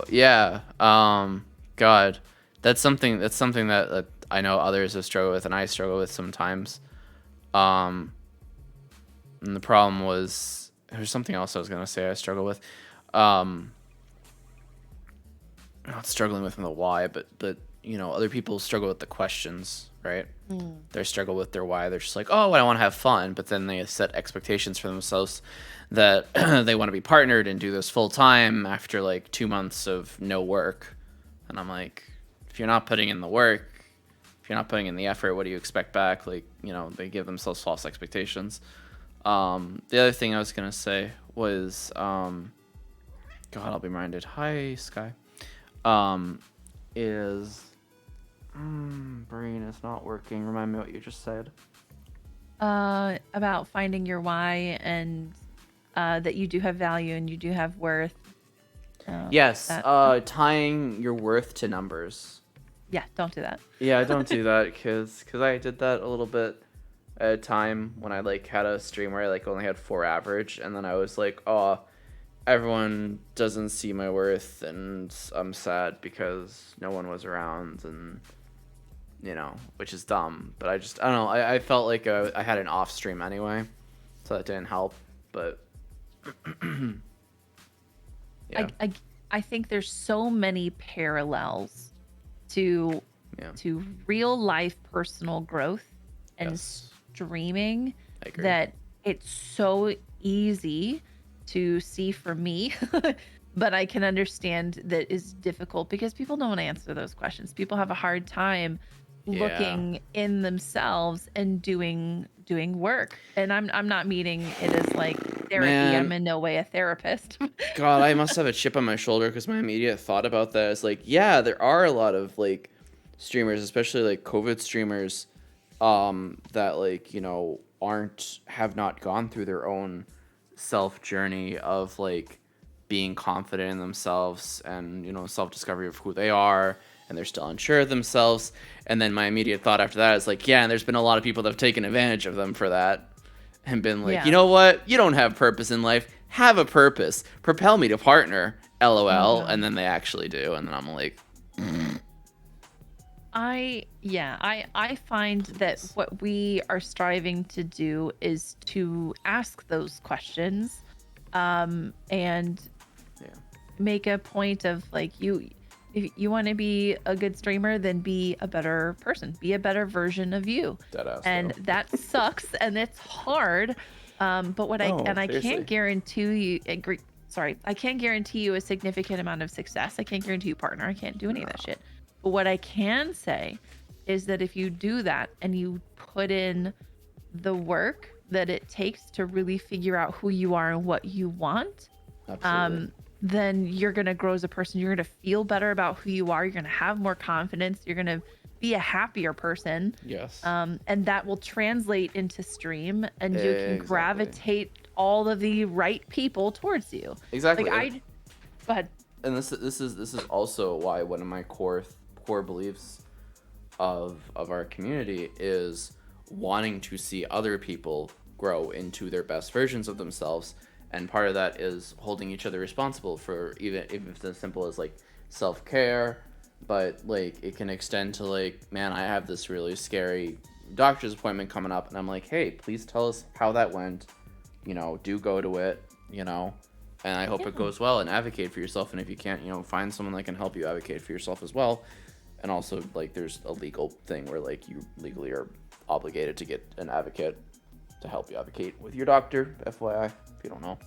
Yeah. God, that's something that I know others have struggled with, and I struggle with sometimes. And the problem was, there's something else I was gonna say I struggle with. Not struggling with the why, but other people struggle with the questions, right? They struggle with their why. They're just like, oh, I want to have fun, but then they set expectations for themselves that they want to be partnered and do this full time after like 2 months of no work. And I'm like, if you're not putting in the work, if you're not putting in the effort, what do you expect back? Like, they give themselves false expectations. The other thing I was gonna say was, God, I'll be reminded. Hi, Sky. Is brain is not working. Remind me what you just said. About finding your why and that you do have value and you do have worth. Yes. that- Tying your worth to numbers. Yeah, don't do that. Yeah, don't do that because I did that a little bit at a time when I like had a stream where I like only had 4 average, and then I was like, oh, everyone doesn't see my worth, and I'm sad because no one was around, and which is dumb. But I don't know. I felt like I had an off stream anyway, so that didn't help. But yeah. I think there's so many parallels to real life personal growth and Yes. streaming I agree. that it's so easy to see for me. But I can understand that is difficult because people don't want to answer those questions. People have a hard time looking in themselves and doing work. And I'm not meaning it as like therapy. Man. I'm in no way a therapist. God, I must have a chip on my shoulder because my immediate thought about that is like, yeah, there are a lot of like streamers, especially like COVID streamers, that like, have not gone through their own self journey of like being confident in themselves and, self-discovery of who they are, and they're still unsure of themselves. And then my immediate thought after that is like, yeah, and there's been a lot of people that have taken advantage of them for that and been like, you know what? You don't have purpose in life. Have a purpose. Propel me to partner. LOL. And then they actually do. And then I'm like, I find that what we are striving to do is to ask those questions, and make a point of like, if you want to be a good streamer, then be a better person, be a better version of you. And that sucks and it's hard. But I can't guarantee you, I can't guarantee you a significant amount of success. I can't guarantee you partner. I can't do any of that shit. But what I can say is that if you do that and you put in the work that it takes to really figure out who you are and what you want, then you're going to grow as a person. You're going to feel better about who you are. You're going to have more confidence. You're going to be a happier person. Yes. And that will translate into stream, and you can gravitate all of the right people towards you. Exactly. Like go ahead. And this is also why one of my core beliefs of our community is wanting to see other people grow into their best versions of themselves. And part of that is holding each other responsible for, even if it's as simple as like self-care, but like it can extend to like, man, I have this really scary doctor's appointment coming up, and I'm like, hey, please tell us how that went, do go to it, and I hope it goes well, and advocate for yourself. And if you can't, find someone that can help you advocate for yourself as well. And also like there's a legal thing where like you legally are obligated to get an advocate to help you advocate with your doctor, FYI, if you don't know.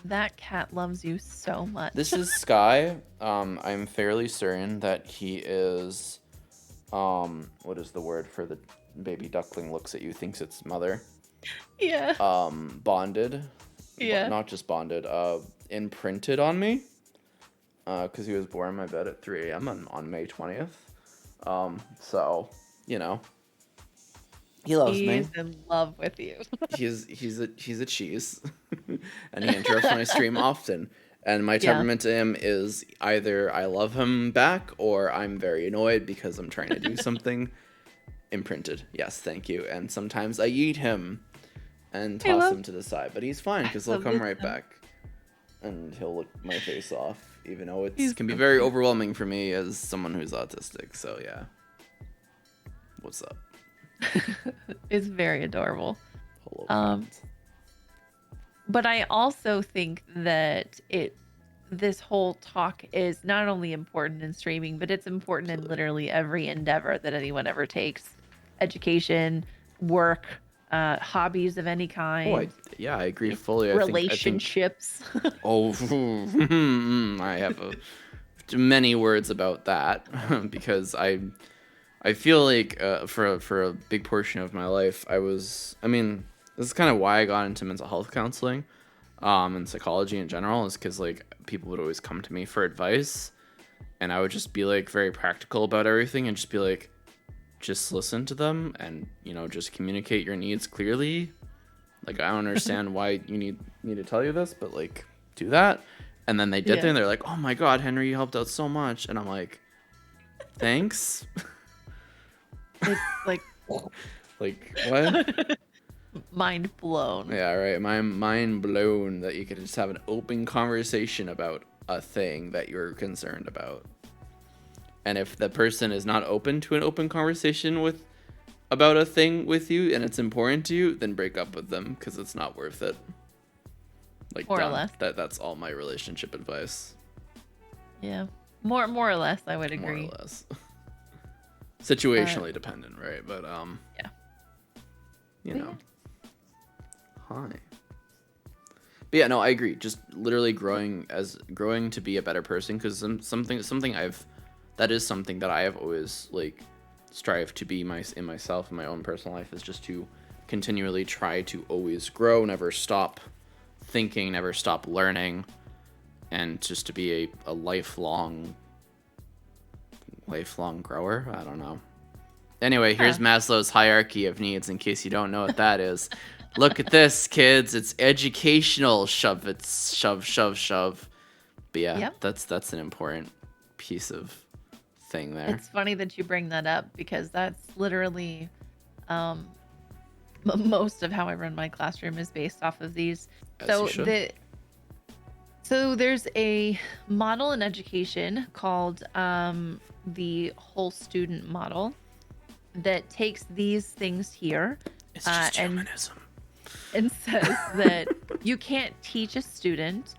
That cat loves you so much. This is Sky. I'm fairly certain that he is, what is the word for the baby duckling looks at you, thinks it's mother? Yeah. Bonded. Yeah. Not just bonded, imprinted on me. Because he was born in my bed at 3 a.m. on May 20th. So, you know, he loves me. He's in love with you. He's a cheese, and he interrupts my stream often. And my temperament to him is either I love him back or I'm very annoyed because I'm trying to do something. Imprinted, yes, thank you. And sometimes I eat him and toss him to the side, but he's fine because he'll come right back, and he'll lick my face off. Even though it can be very overwhelming for me as someone who's autistic. So, yeah. What's up? It's very adorable. Hello, but I also think that this whole talk is not only important in streaming, but it's important in literally every endeavor that anyone ever takes. Education, work, hobbies of any kind. I agree fully. Relationships. I have many words about that because I feel like for a big portion of my life this is kind of why I got into mental health counseling and psychology in general, is because like people would always come to me for advice, and I would just be like very practical about everything and just be like, just listen to them and, you know, just communicate your needs clearly. Like, I don't understand why you need me to tell you this, but like, do that. And then they did that, and they're like, oh my God, Henry, you helped out so much. And I'm like, thanks. It's like what? Mind blown. Yeah, right. My mind blown that you could just have an open conversation about a thing that you're concerned about. And if the person is not open to an open conversation about a thing with you and it's important to you, then break up with them because it's not worth it. Like, more or less. That's all my relationship advice. Yeah. More or less, I would agree. More or less. Situationally dependent, right? But yeah. You know. Hi. But yeah, no, I agree. Just literally growing to be a better person, because something that I have always like strive to be in myself in my own personal life, is just to continually try to always grow, never stop thinking, never stop learning, and just to be a lifelong grower. I don't know. Anyway, here's Maslow's hierarchy of needs, in case you don't know what that is. Look at this, kids. It's educational. Shove. But yeah, that's an important piece of thing there. It's funny that you bring that up, because that's literally most of how I run my classroom is based off of these. So there's a model in education called the whole student model that takes these things here it's just humanism. And says that you can't teach a student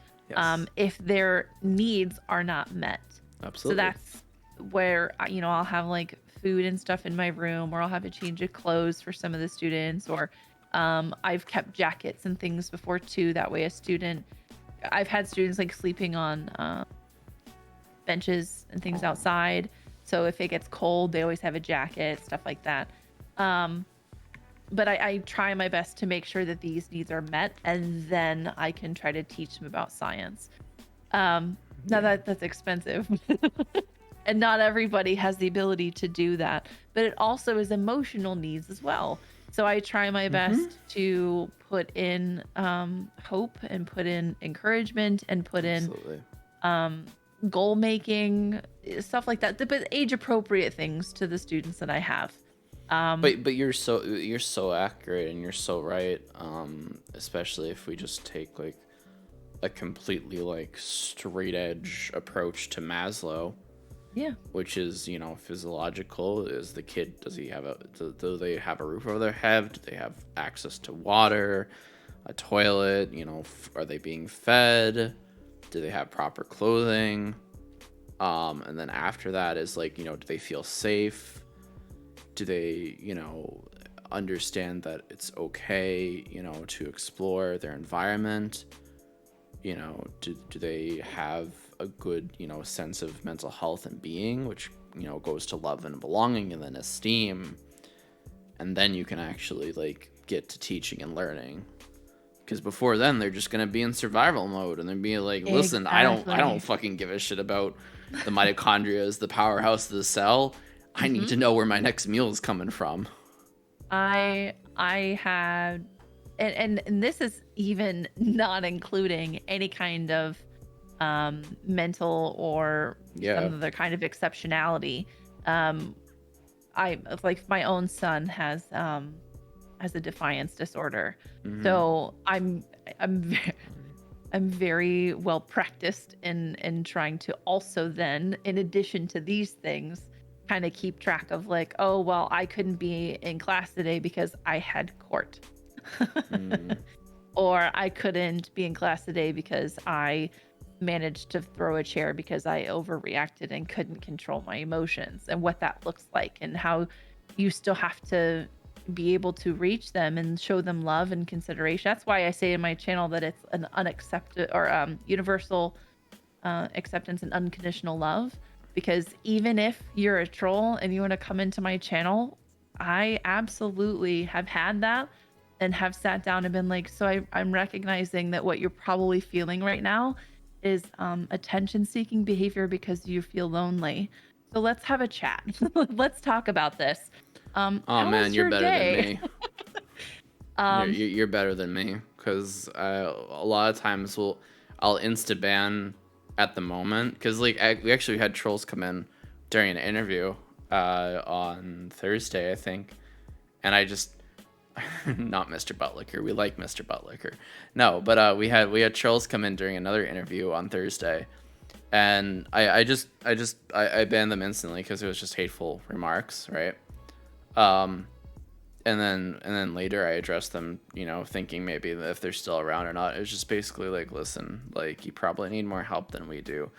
if their needs are not met. Absolutely. So that's where, you know, I'll have like food and stuff in my room, or I'll have a change of clothes for some of the students, or I've kept jackets and things before too. That way I've had students like sleeping on benches and things outside. So if it gets cold, they always have a jacket, stuff like that. But I try my best to make sure that these needs are met, and then I can try to teach them about science. Now that's expensive. And not everybody has the ability to do that, but it also is emotional needs as well. So I try my best to put in hope, and put in encouragement, and put in goal making, stuff like that, but age appropriate things to the students that I have. But you're so accurate, and you're so right. Especially if we just take like a completely like straight edge approach to Maslow. Yeah. Which is, you know, physiological. Is the kid, do they have a roof over their head? Do they have access to water, a toilet? You know, are they being fed? Do they have proper clothing? And then after that is like, you know, do they feel safe? Do they, you know, understand that it's okay, to explore their environment. Do they have a good, sense of mental health and being, which, goes to love and belonging and then esteem. And then you can actually like get to teaching and learning. Because before then they're just going to be in survival mode and they're being like, listen, I don't fucking give a shit about the mitochondria as the powerhouse of the cell. I need to know where my next meal is coming from. I had, and this is even not including any kind of mental or some other kind of exceptionality. I like my own son has a defiance disorder, so I'm very well practiced in trying to also then, in addition to these things, kind of keep track of like, oh well, I couldn't be in class today because I had court. Or I couldn't be in class today because I managed to throw a chair because I overreacted and couldn't control my emotions, and what that looks like, and how you still have to be able to reach them and show them love and consideration. That's why I say in my channel that it's an unaccepted or universal acceptance and unconditional love, because even if you're a troll and you want to come into my channel, I absolutely have had that and have sat down and been like, so I'm recognizing that what you're probably feeling right now is attention-seeking behavior because you feel lonely. So let's have a chat. Let's talk about this. Oh man, you're better day? than me. You're better than me, because a lot of times I'll insta ban at the moment, because like we actually had trolls come in during an interview on Thursday, I think, and I just not Mr. Buttlicker. We like Mr. Buttlicker. No, but we had trolls come in during another interview on Thursday, and I banned them instantly because it was just hateful remarks, right? And then later I addressed them, thinking maybe if they're still around or not. It was just basically like, listen, like you probably need more help than we do,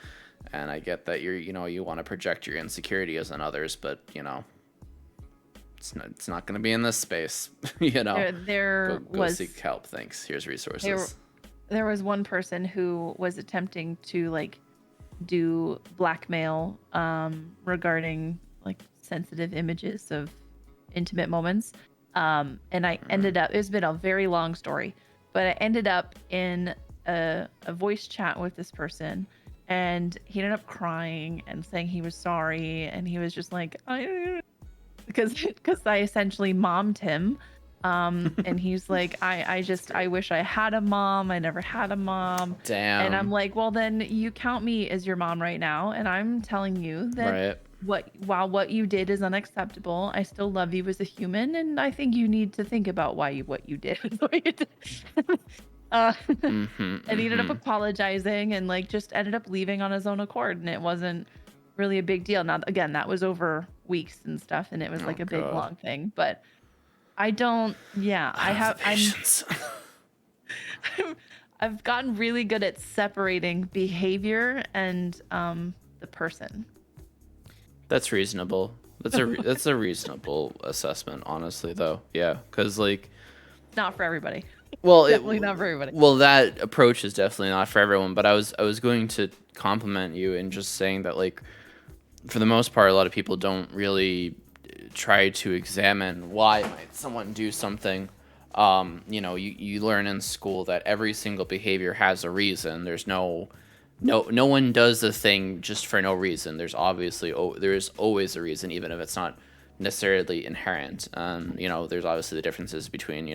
and I get that you want to project your insecurities on others, but it's not going to be in this space. There go was seek help. Thanks. Here's resources. There was one person who was attempting to like do blackmail regarding like sensitive images of intimate moments, and I ended up, it's been a very long story, but I ended up in a voice chat with this person, and he ended up crying and saying he was sorry, and he was just like, because I essentially mommed him, and he's like, I wish I had a mom. I never had a mom. Damn. And I'm like, well then you count me as your mom right now, and I'm telling you that while what you did is unacceptable, I still love you as a human, and I think you need to think about what you did. And he ended up apologizing and like just ended up leaving on his own accord, and it wasn't really a big deal. Now again, that was over weeks and stuff, and it was like a big long thing, but I don't, I've gotten really good at separating behavior and the person. That's reasonable. That's a reasonable assessment, honestly, though. Yeah, because like, not for everybody. Well, definitely not for everybody. Well, that approach is definitely not for everyone. But I was going to compliment you in just saying that, like, for the most part, a lot of people don't really try to examine why might someone do something. You learn in school that every single behavior has a reason. There's no one does a thing just for no reason. There's always a reason, even if it's not necessarily inherent. There's obviously the differences between,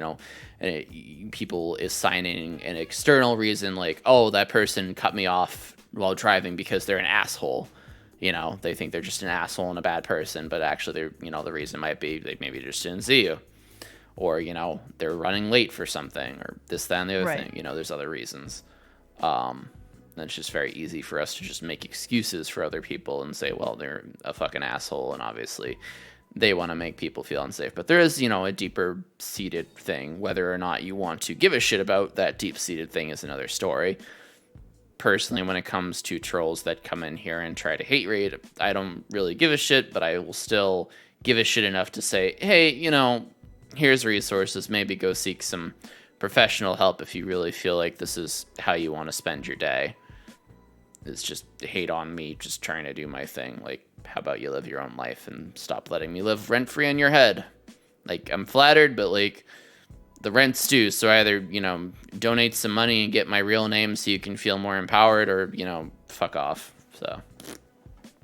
people assigning an external reason, like, oh, that person cut me off while driving because they're an asshole. They think they're just an asshole and a bad person, but actually they're, the reason might be they maybe just didn't see you, or, they're running late for something, or this, that, and the other thing. There's other reasons. And it's just very easy for us to just make excuses for other people and say, well, they're a fucking asshole, and obviously they want to make people feel unsafe. But there is, a deeper seated thing. Whether or not you want to give a shit about that deep seated thing is another story. Personally, when it comes to trolls that come in here and try to hate raid, I don't really give a shit, but I will still give a shit enough to say, hey, here's resources. Maybe go seek some professional help if you really feel like this is how you want to spend your day. It's just hate on me just trying to do my thing. Like, how about you live your own life and stop letting me live rent-free in your head? Like, I'm flattered, but, like, the rent's due, so either, donate some money and get my real name so you can feel more empowered, or, fuck off. So,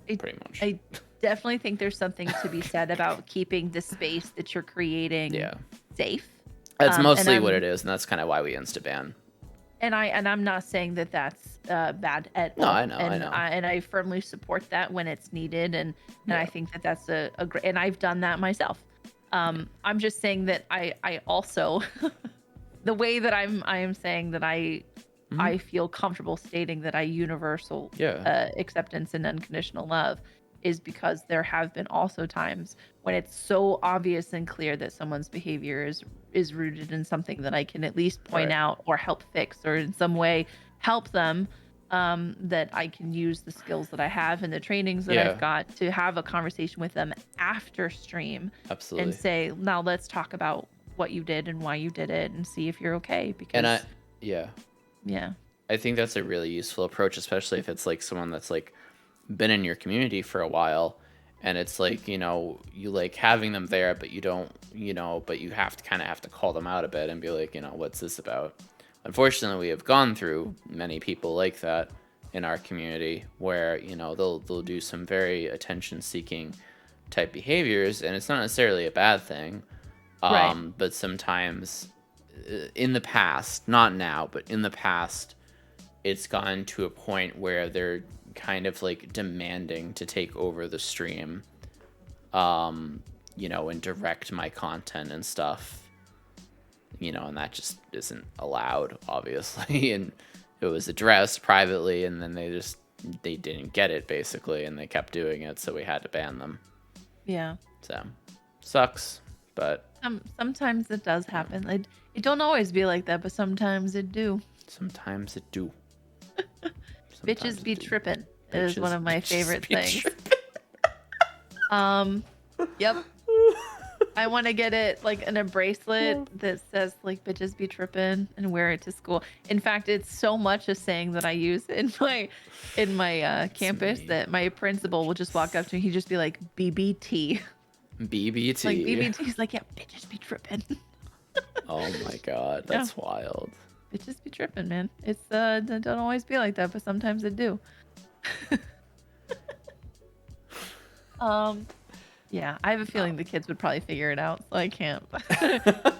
pretty much. I definitely think there's something to be said about keeping the space that you're creating safe. That's mostly what it is, and that's kind of why we insta-ban. And I'm not saying that that's bad at all. No, I know, and I firmly support that when it's needed, and I think that that's a great, and I've done that myself. I'm just saying that I also the way that I am saying that I feel comfortable stating that I universal acceptance and unconditional love is because there have been also times when it's so obvious and clear that someone's behavior is rooted in something that I can at least point out or help fix, or in some way help them, that I can use the skills that I have and the trainings that I've got to have a conversation with them after stream. Absolutely. And say, now let's talk about what you did and why you did it and see if you're okay. Because I think that's a really useful approach, especially if it's like someone that's like been in your community for a while, and it's like, you like having them there, but you don't, but you have to call them out a bit and be like, what's this about? Unfortunately, we have gone through many people like that in our community where, they'll do some very attention-seeking type behaviors, and it's not necessarily a bad thing. But sometimes in the past, not now, but in the past, it's gotten to a point where they're kind of like demanding to take over the stream, and direct my content and stuff. And that just isn't allowed, obviously. And it was addressed privately, and then they didn't get it, basically, and they kept doing it, so we had to ban them. Yeah. So, sucks, but... sometimes it does happen. It don't always be like that, but sometimes it do. Sometimes it do. Bitches be tripping is one of my favorite things. Yep. I want to get it like in a bracelet that says like bitches be tripping and wear it to school. In fact, it's so much a saying that I use in my campus that my principal will just walk up to me. He'd just be like, BBT. BBT. Like BBT's like, yeah, bitches be tripping. Oh my god, that's wild. Bitches be tripping, man. It's it don't always be like that, but sometimes it do. Yeah, I have a feeling the kids would probably figure it out, so I can't. But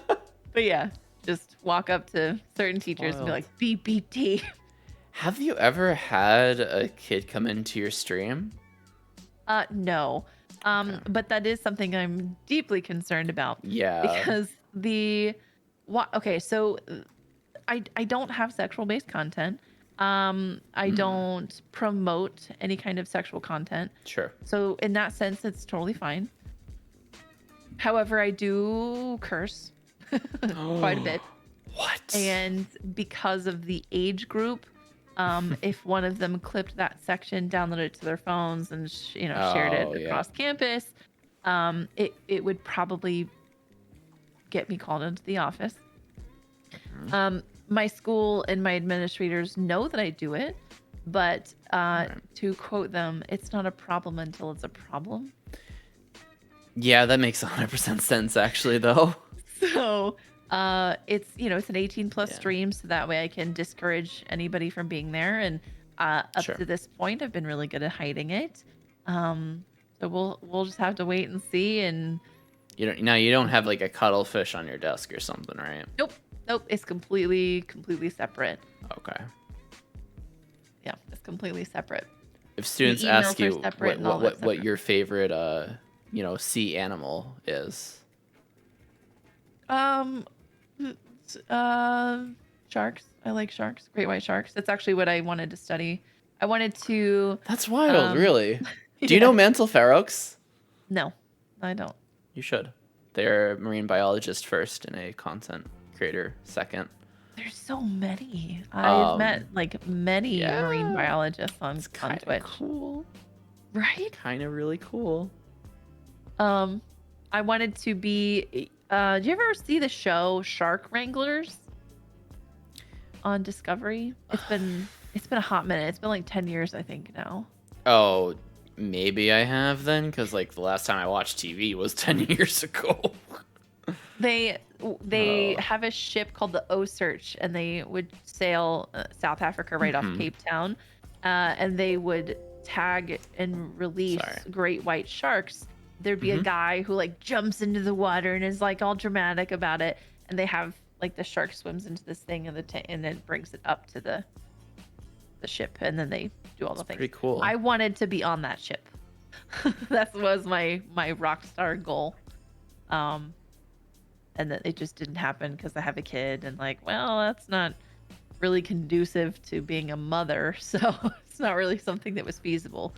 yeah, just walk up to certain teachers and be like, BBT. Have you ever had a kid come into your stream? No. But that is something I'm deeply concerned about. Yeah. Because so I don't have sexual-based content. I don't promote any kind of sexual content. Sure. So in that sense, it's totally fine. However, I do curse quite a bit. What? And because of the age group, if one of them clipped that section, downloaded it to their phones, and shared it across campus, it would probably get me called into the office. My school and my administrators know that I do it, but to quote them, it's not a problem until it's a problem. Yeah, that makes 100% sense, actually, though. So it's it's an 18+ stream, so that way I can discourage anybody from being there. And up to this point, I've been really good at hiding it. So we'll just have to wait and see. And you don't have like a ACuddleFish on your desk or something, right? Nope. It's completely separate. Okay. Yeah, it's completely separate. If students ask you what your favorite sea animal is, sharks. I like sharks. Great white sharks. That's actually what I wanted to study. I wanted to. That's wild, really. Do you know mantle ferox? No, I don't. You should. They're a marine biologist first and a content creator second. There's so many. I've met like many marine biologists on Twitch. Cool. Right? Kind of really cool. I wanted to be Do you ever see the show Shark Wranglers on Discovery? It's been a hot minute. It's been like 10 years, I think, now. Oh, maybe I have then, because like the last time I watched TV was 10 years ago. They Oh. have a ship called the O Search, and they would sail South Africa right off Cape Town, and they would tag and release Sorry. great white sharks. There'd be a guy who like jumps into the water and is like all dramatic about it, and they have like the shark swims into this thing and and then brings it up to the ship, and then they do all the things. Pretty cool. I wanted to be on that ship. That was my rock star goal. And that it just didn't happen because I have a kid, and like, well, that's not really conducive to being a mother, so it's not really something that was feasible.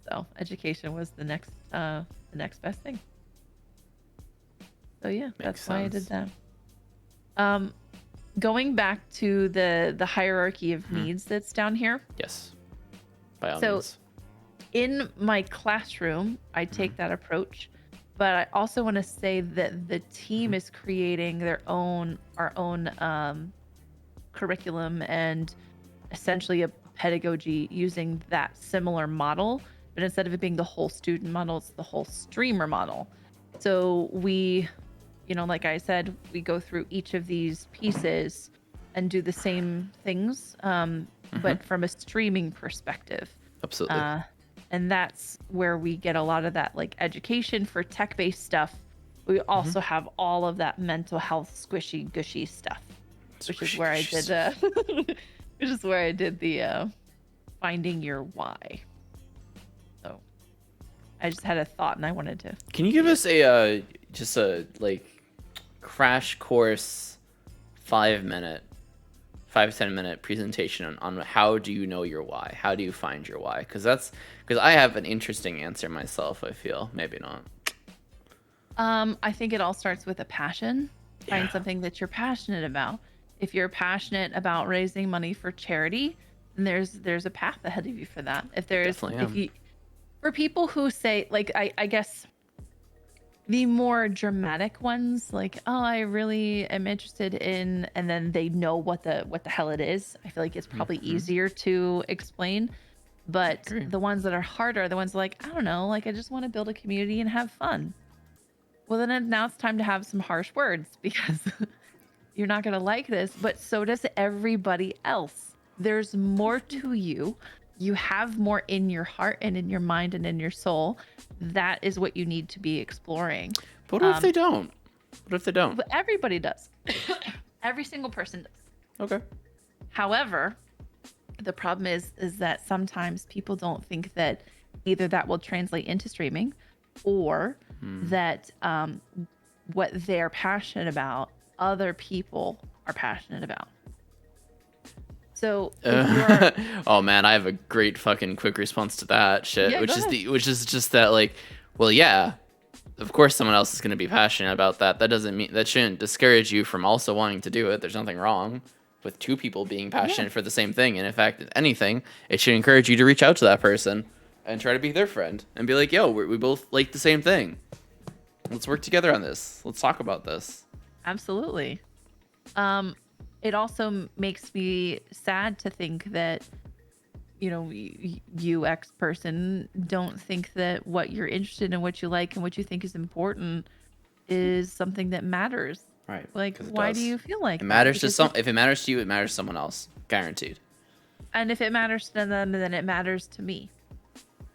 So education was the next best thing. So yeah, that's why I did that. Going back to the hierarchy of needs that's down here. Yes. By all So means. in my classroom, I take that approach. But I also want to say that the team is creating our own curriculum and essentially a pedagogy using that similar model. But instead of it being the whole student model, it's the whole streamer model. So we, like I said, we go through each of these pieces and do the same things, but from a streaming perspective. Absolutely. And that's where we get a lot of that like education for tech-based stuff. We also have all of that mental health squishy gushy stuff, which is where I did the finding your why. So I just had a thought and I wanted to. Can you give us a just a like crash course 5-10 minute presentation on how do you know your why? How do you find your why? Because I have an interesting answer myself. I feel maybe not. I think it all starts with a passion. Find something that you're passionate about. If you're passionate about raising money for charity, then there's a path ahead of you for that. For people who say, like, I guess the more dramatic ones, like, oh, I really am interested in, and then they know what the hell it is. I feel like it's probably easier to explain. But the ones that are harder are the ones like, I don't know, like I just want to build a community and have fun. Well, then now it's time to have some harsh words because you're not going to like this, but so does everybody else. There's more to you. You have more in your heart and in your mind and in your soul. That is what you need to be exploring. But what if they don't? What if they don't? But everybody does. Every single person does. Okay. However, the problem is that sometimes people don't think that either that will translate into streaming or that what they're passionate about, other people are passionate about. So oh man, I have a great fucking quick response to that shit, Yeah, which go is ahead. which is just that like, well, yeah, of course someone else is going to be passionate about that. That doesn't mean that shouldn't discourage you from also wanting to do it. There's nothing wrong with two people being passionate for the same thing, and in fact, if anything, it should encourage you to reach out to that person and try to be their friend and be like, yo, we both like the same thing. Let's work together on this. Let's talk about this. Absolutely. It also makes me sad to think that, you UX person don't think that what you're interested in, what you like, and what you think is important is something that matters. Right. Like, 'Cause it why does. do you feel like It that? matters to Because if it matters to you, it matters to someone else. Guaranteed. And if it matters to them, then it matters to me.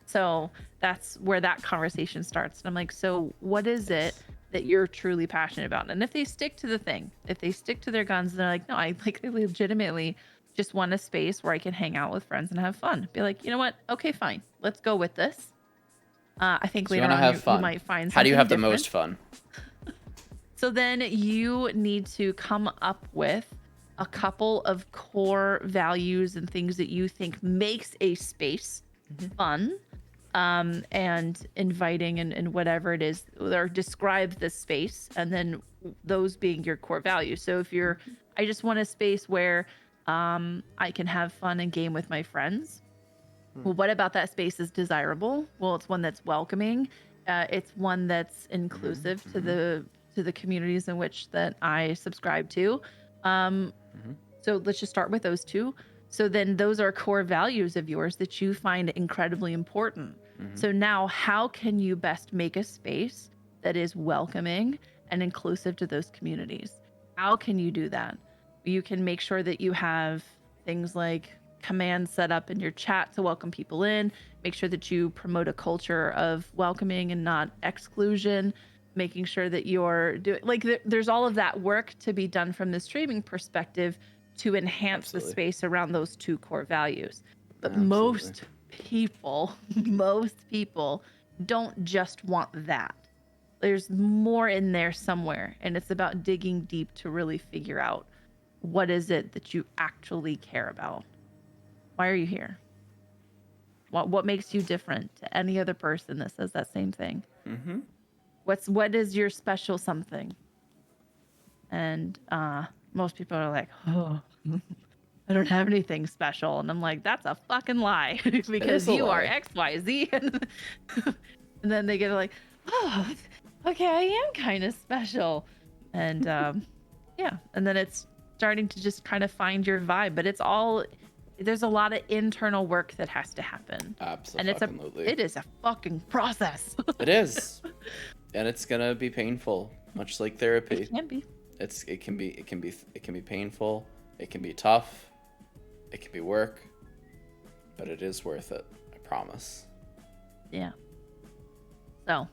So that's where that conversation starts. And I'm like, so what is it that you're truly passionate about? And if they stick to the thing, if they stick to their guns, they're like, no, I legitimately just want a space where I can hang out with friends and have fun. Be like, you know what? Okay, fine. Let's go with this. I think So you later want to on have fun. you might find something How do you have the different. most fun? So then you need to come up with a couple of core values and things that you think makes a space fun and inviting and whatever it is, or describe the space, and then those being your core values. So if I just want a space where I can have fun and game with my friends. Well, what about that space is desirable? Well, it's one that's welcoming. It's one that's inclusive to to the communities in which that I subscribe to. So let's just start with those two. So then those are core values of yours that you find incredibly important. So now how can you best make a space that is welcoming and inclusive to those communities? How can you do that? You can make sure that you have things like commands set up in your chat to welcome people in, make sure that you promote a culture of welcoming and not exclusion, making sure that you're doing like there's all of that work to be done from the streaming perspective to enhance the space around those two core values. But most people don't just want that. There's more in there somewhere, and it's about digging deep to really figure out what is it that you actually care about. Why are you here? What makes you different to any other person that says that same thing? What is your special something? And most people are like, oh, I don't have anything special. And I'm like, that's a fucking lie because you are X, Y, Z. And then they get like, oh, okay, I am kind of special. And yeah, and then it's starting to just kind of find your vibe. But there's a lot of internal work that has to happen. Absolutely. And it is a fucking process. It is. And it's gonna be painful, much like therapy. It can be. It can be painful. It can be tough. It can be work, but it is worth it. I promise. Yeah. So,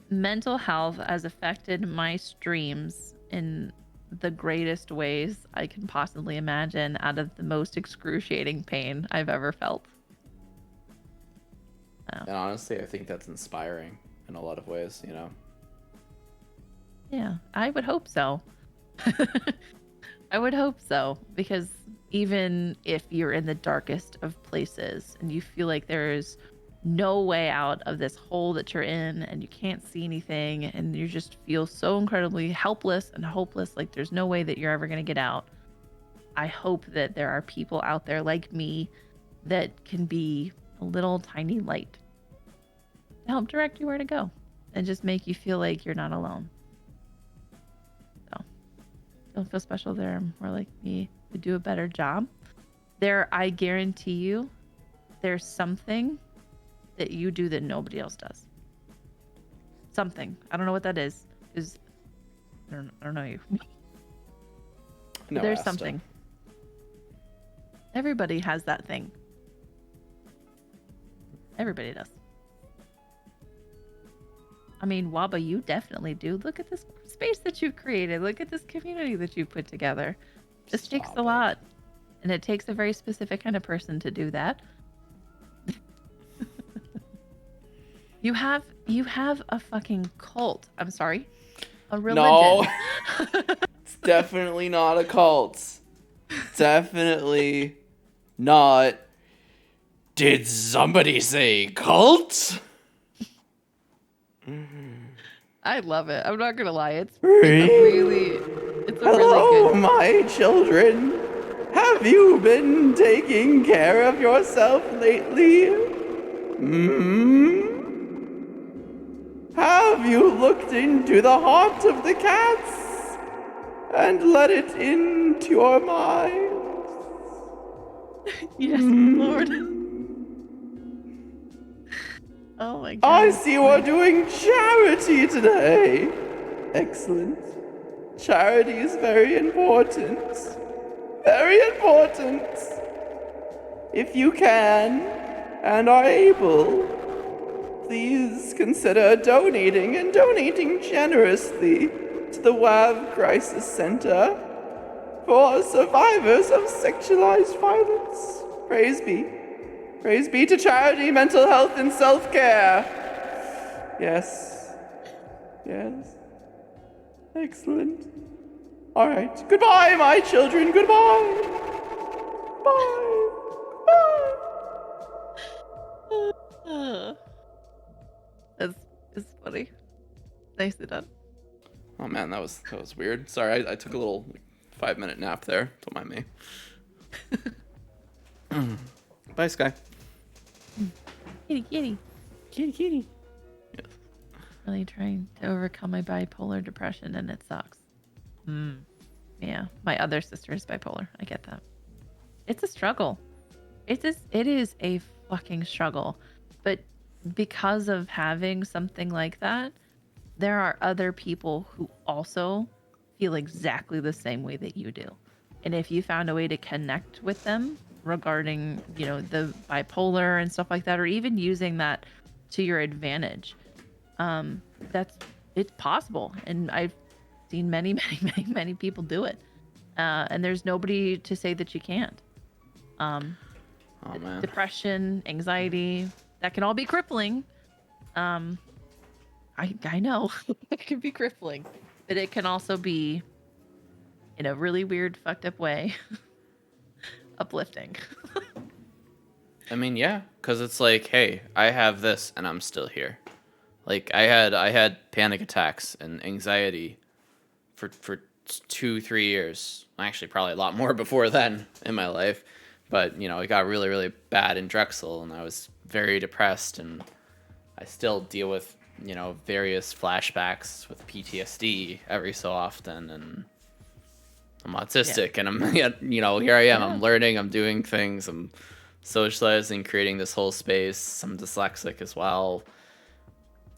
mental health has affected my streams in the greatest ways I can possibly imagine, out of the most excruciating pain I've ever felt. Oh. And honestly, I think that's inspiring in a lot of ways, you know? Yeah, I would hope so. I would hope so, because even if you're in the darkest of places and you feel like there's no way out of this hole that you're in and you can't see anything and you just feel so incredibly helpless and hopeless, like there's no way that you're ever going to get out, I hope that there are people out there like me that can be a little tiny light to help direct you where to go and just make you feel like you're not alone. So don't feel special. There more like me to do a better job. I guarantee you there's something that you do that nobody else does. Something. I don't know what that is. Because I don't know you. No, there's something. Everybody has that thing. Everybody does. I mean, Waba, you definitely do. Look at this space that you've created. Look at this community that you've put together. This takes a lot. And it takes a very specific kind of person to do that. You have a fucking cult. I'm sorry. A religion. No. It's definitely not a cult. Definitely not. Did somebody say cult? I love it. I'm not gonna lie. It's a really Hello, good. my children. Have you been taking care of yourself lately? Have you looked into the heart of the cats and let it into your mind? Yes, Lord. Oh my God. I see we're doing charity today. Excellent. Charity is very important. Very important. If you can and are able, please consider donating and donating generously to the WAV Crisis Center for survivors of sexualized violence. Praise be. Praise be to charity, mental health, and self-care. Yes. Yes. Excellent. All right. Goodbye, my children. Goodbye. Bye. Bye. It's funny. Nicely done. Oh man, that was weird. Sorry, I took a little 5-minute nap there. Don't mind me. Bye, Sky. Kitty, kitty. Kitty, kitty. Yes. really trying to overcome my bipolar depression, and it sucks. Yeah, my other sister is bipolar. I get that. It's a struggle. It is a fucking struggle. But because of having something like that, there are other people who also feel exactly the same way that you do. And if you found a way to connect with them regarding, the bipolar and stuff like that, or even using that to your advantage, it's possible. And I've seen many, many, many, many people do it. And there's nobody to say that you can't. Oh man. Depression, anxiety, that can all be crippling. I know it can be crippling, but it can also be, in a really weird, fucked up way, uplifting. I mean, yeah, because it's like, hey, I have this and I'm still here. Like I had panic attacks and anxiety for 2-3 years. Actually, probably a lot more before then in my life. But it got really, really bad in Drexel, and I was very depressed, and I still deal with various flashbacks with PTSD every so often, and I'm autistic, and I'm here I am. I'm learning, I'm doing things, I'm socializing, creating this whole space. I'm dyslexic as well.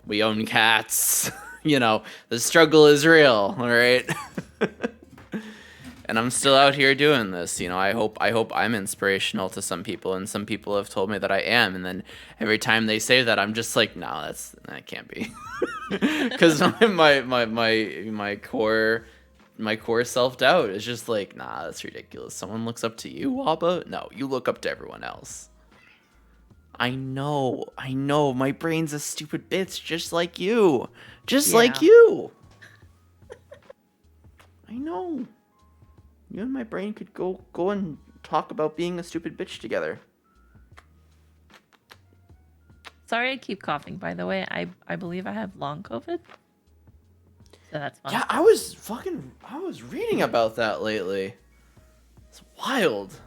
We own cats. The struggle is real, all right? And I'm still out here doing this. I hope I'm inspirational to some people, and some people have told me that I am. And then every time they say that, I'm just like, no, that can't be, because my core self-doubt is just like, nah, that's ridiculous. Someone looks up to you, Waba? No, you look up to everyone else. I know. My brain's a stupid bitch, just like you. Like you. I know. You and my brain could go and talk about being a stupid bitch together. Sorry, I keep coughing, by the way. I believe I have long COVID. So that's fun. Yeah, I was reading about that lately. It's wild.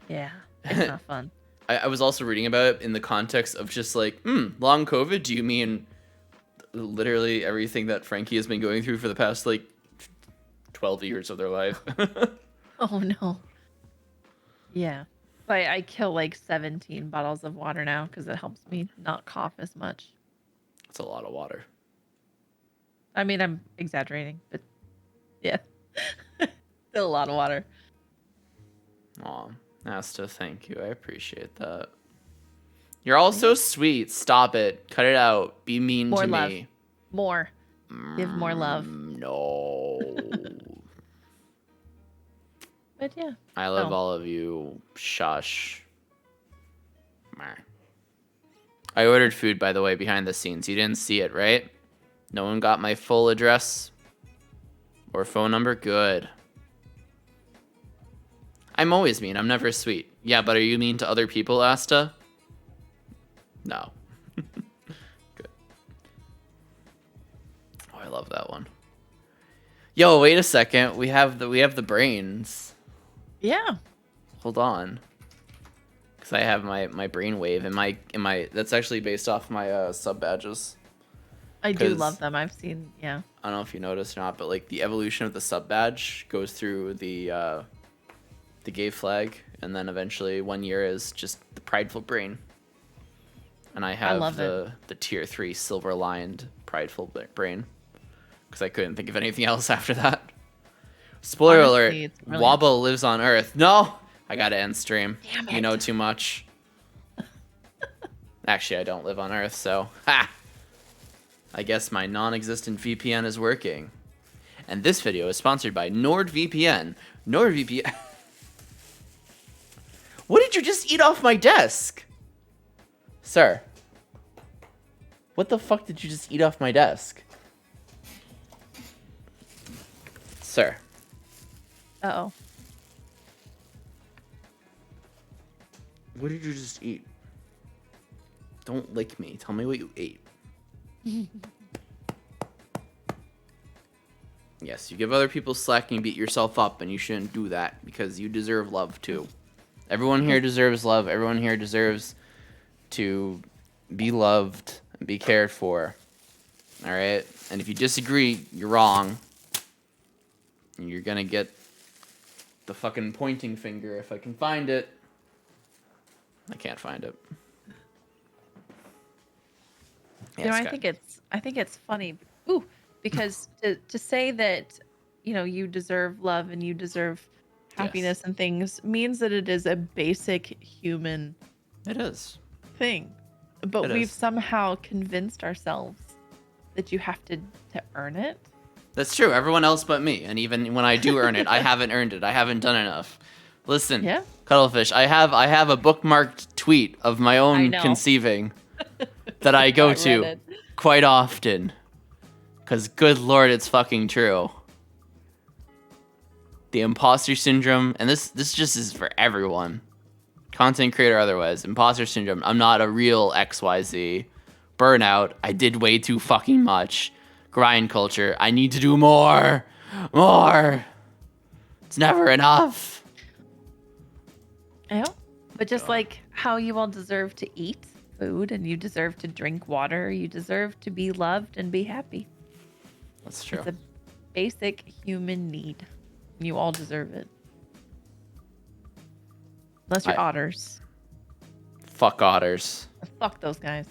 Yeah, it's not fun. I was also reading about it in the context of just like, long COVID? Do you mean literally everything that Frankie has been going through for the past, 12 years of their life? Oh, no. Yeah. I kill 17 bottles of water now because it helps me not cough as much. That's a lot of water. I mean, I'm exaggerating, but yeah. Still a lot of water. Aw, Asta, thank you. I appreciate that. You're all so sweet. Stop it. Cut it out. Be mean More to love. me. More. Give more love. No. But yeah. I love all of you. Shush. I ordered food, by the way, behind the scenes. You didn't see it, right? No one got my full address or phone number? Good. I'm always mean. I'm never sweet. Yeah, but are you mean to other people, Asta? No. Good. Oh, I love that one. Yo, wait a second. We have the brains. Yeah. Hold on. Because I have my brainwave and my that's actually based off my sub badges. I do love them. I've seen, yeah. I don't know if you noticed or not, but the evolution of the sub badge goes through the gay flag, and then eventually 1 year is just the prideful brain. And I have the tier 3 silver lined prideful brain, because I couldn't think of anything else after that. Spoiler alert, Waba lives on Earth. No, I gotta end stream. Damn it. You know too much. Actually, I don't live on Earth, so ha! I guess my non-existent VPN is working. And this video is sponsored by NordVPN. NordVPN. What did you just eat off my desk? Sir. What the fuck did you just eat off my desk? Sir. Uh-oh. What did you just eat? Don't lick me. Tell me what you ate. Yes, you give other people slack and you beat yourself up, and you shouldn't do that because you deserve love too. Everyone here deserves love. Everyone here deserves to be loved and be cared for. All right? And if you disagree, you're wrong. And you're gonna get the fucking pointing finger if I can find it. I can't find it. You know, I think it's funny. Ooh, because to say that, you deserve love and you deserve happiness and things means that it is a basic human It is. thing. But we've somehow convinced ourselves that you have to earn it. That's true. Everyone else but me. And even when I do earn it, I haven't earned it. I haven't done enough. Listen, Cuddlefish, I have a bookmarked tweet of my own conceiving that I go to quite often. Because good lord, it's fucking true. The imposter syndrome, and this just is for everyone. Content creator otherwise. Imposter syndrome. I'm not a real XYZ. Burnout. I did way too fucking much. Grind culture. I need to do more. More. It's never enough. Yeah. But just like how you all deserve to eat food and you deserve to drink water, you deserve to be loved and be happy. That's true. It's a basic human need. You all deserve it. Unless you're otters. Fuck otters. Fuck those guys.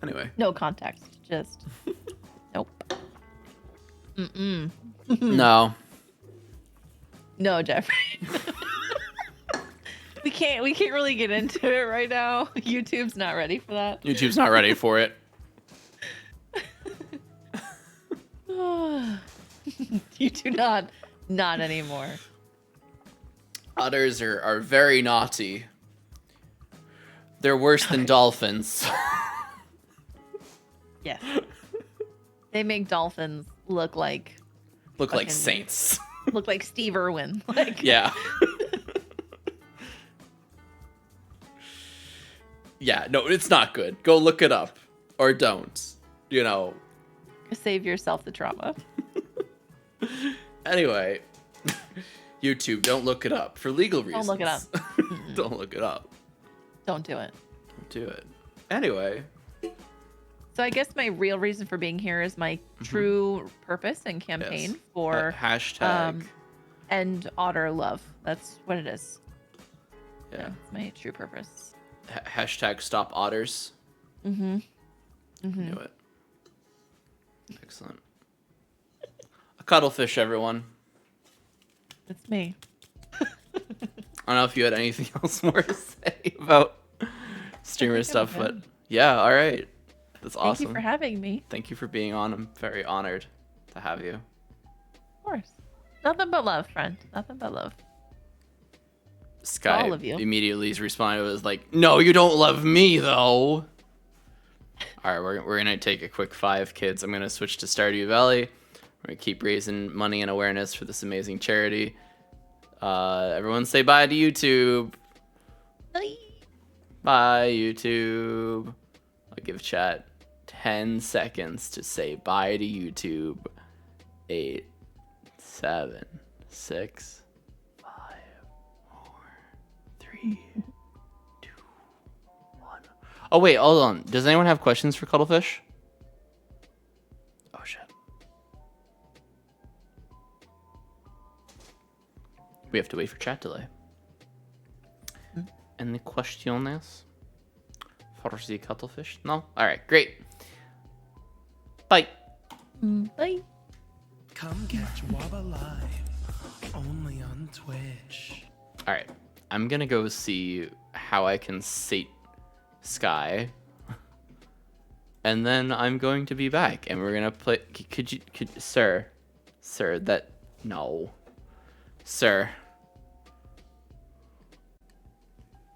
Anyway. No context. Just nope. Mm-mm. No. No, Jeffrey. We can't really get into it right now. YouTube's not ready for that. YouTube's not ready for it. You do not anymore. Otters are very naughty. They're worse than dolphins. Yes. They make dolphins look like saints. Look like Steve Irwin. Like yeah. Yeah, no, it's not good. Go look it up. Or don't. Save yourself the trauma. Anyway. YouTube, don't look it up. For legal reasons. Don't look it up. Don't look it up. Don't do it. Don't do it. Anyway. So I guess my real reason for being here is my true purpose and campaign for hashtag end otter love. That's what it is. Yeah. It's my true purpose. Hashtag stop otters. Mm-hmm. Knew it. Excellent. A cuddlefish, everyone. That's me. I don't know if you had anything else more to say about streamer stuff, but yeah, all right. That's awesome. Thank you for having me. Thank you for being on. I'm very honored to have you. Of course. Nothing but love, friend. Nothing but love. Sky all of you. Immediately responded was like, "No, you don't love me though." All right, we're gonna take a quick 5, kids. I'm gonna switch to Stardew Valley. We're gonna keep raising money and awareness for this amazing charity. Everyone say bye to YouTube. Bye. Bye, YouTube. I'll give chat 10 seconds to say bye to YouTube. 8, 7, 6, 5, 4, 3, 2, 1. Oh, wait, hold on. Does anyone have questions for Cuddlefish? Oh, shit. We have to wait for chat delay. Any questions for the Cuddlefish? No? Alright, great. Bye. Bye. Come catch Waba live only on Twitch. Alright, I'm gonna go see how I can sate Sky. And then I'm going to be back and we're gonna play. Sir, no. Sir.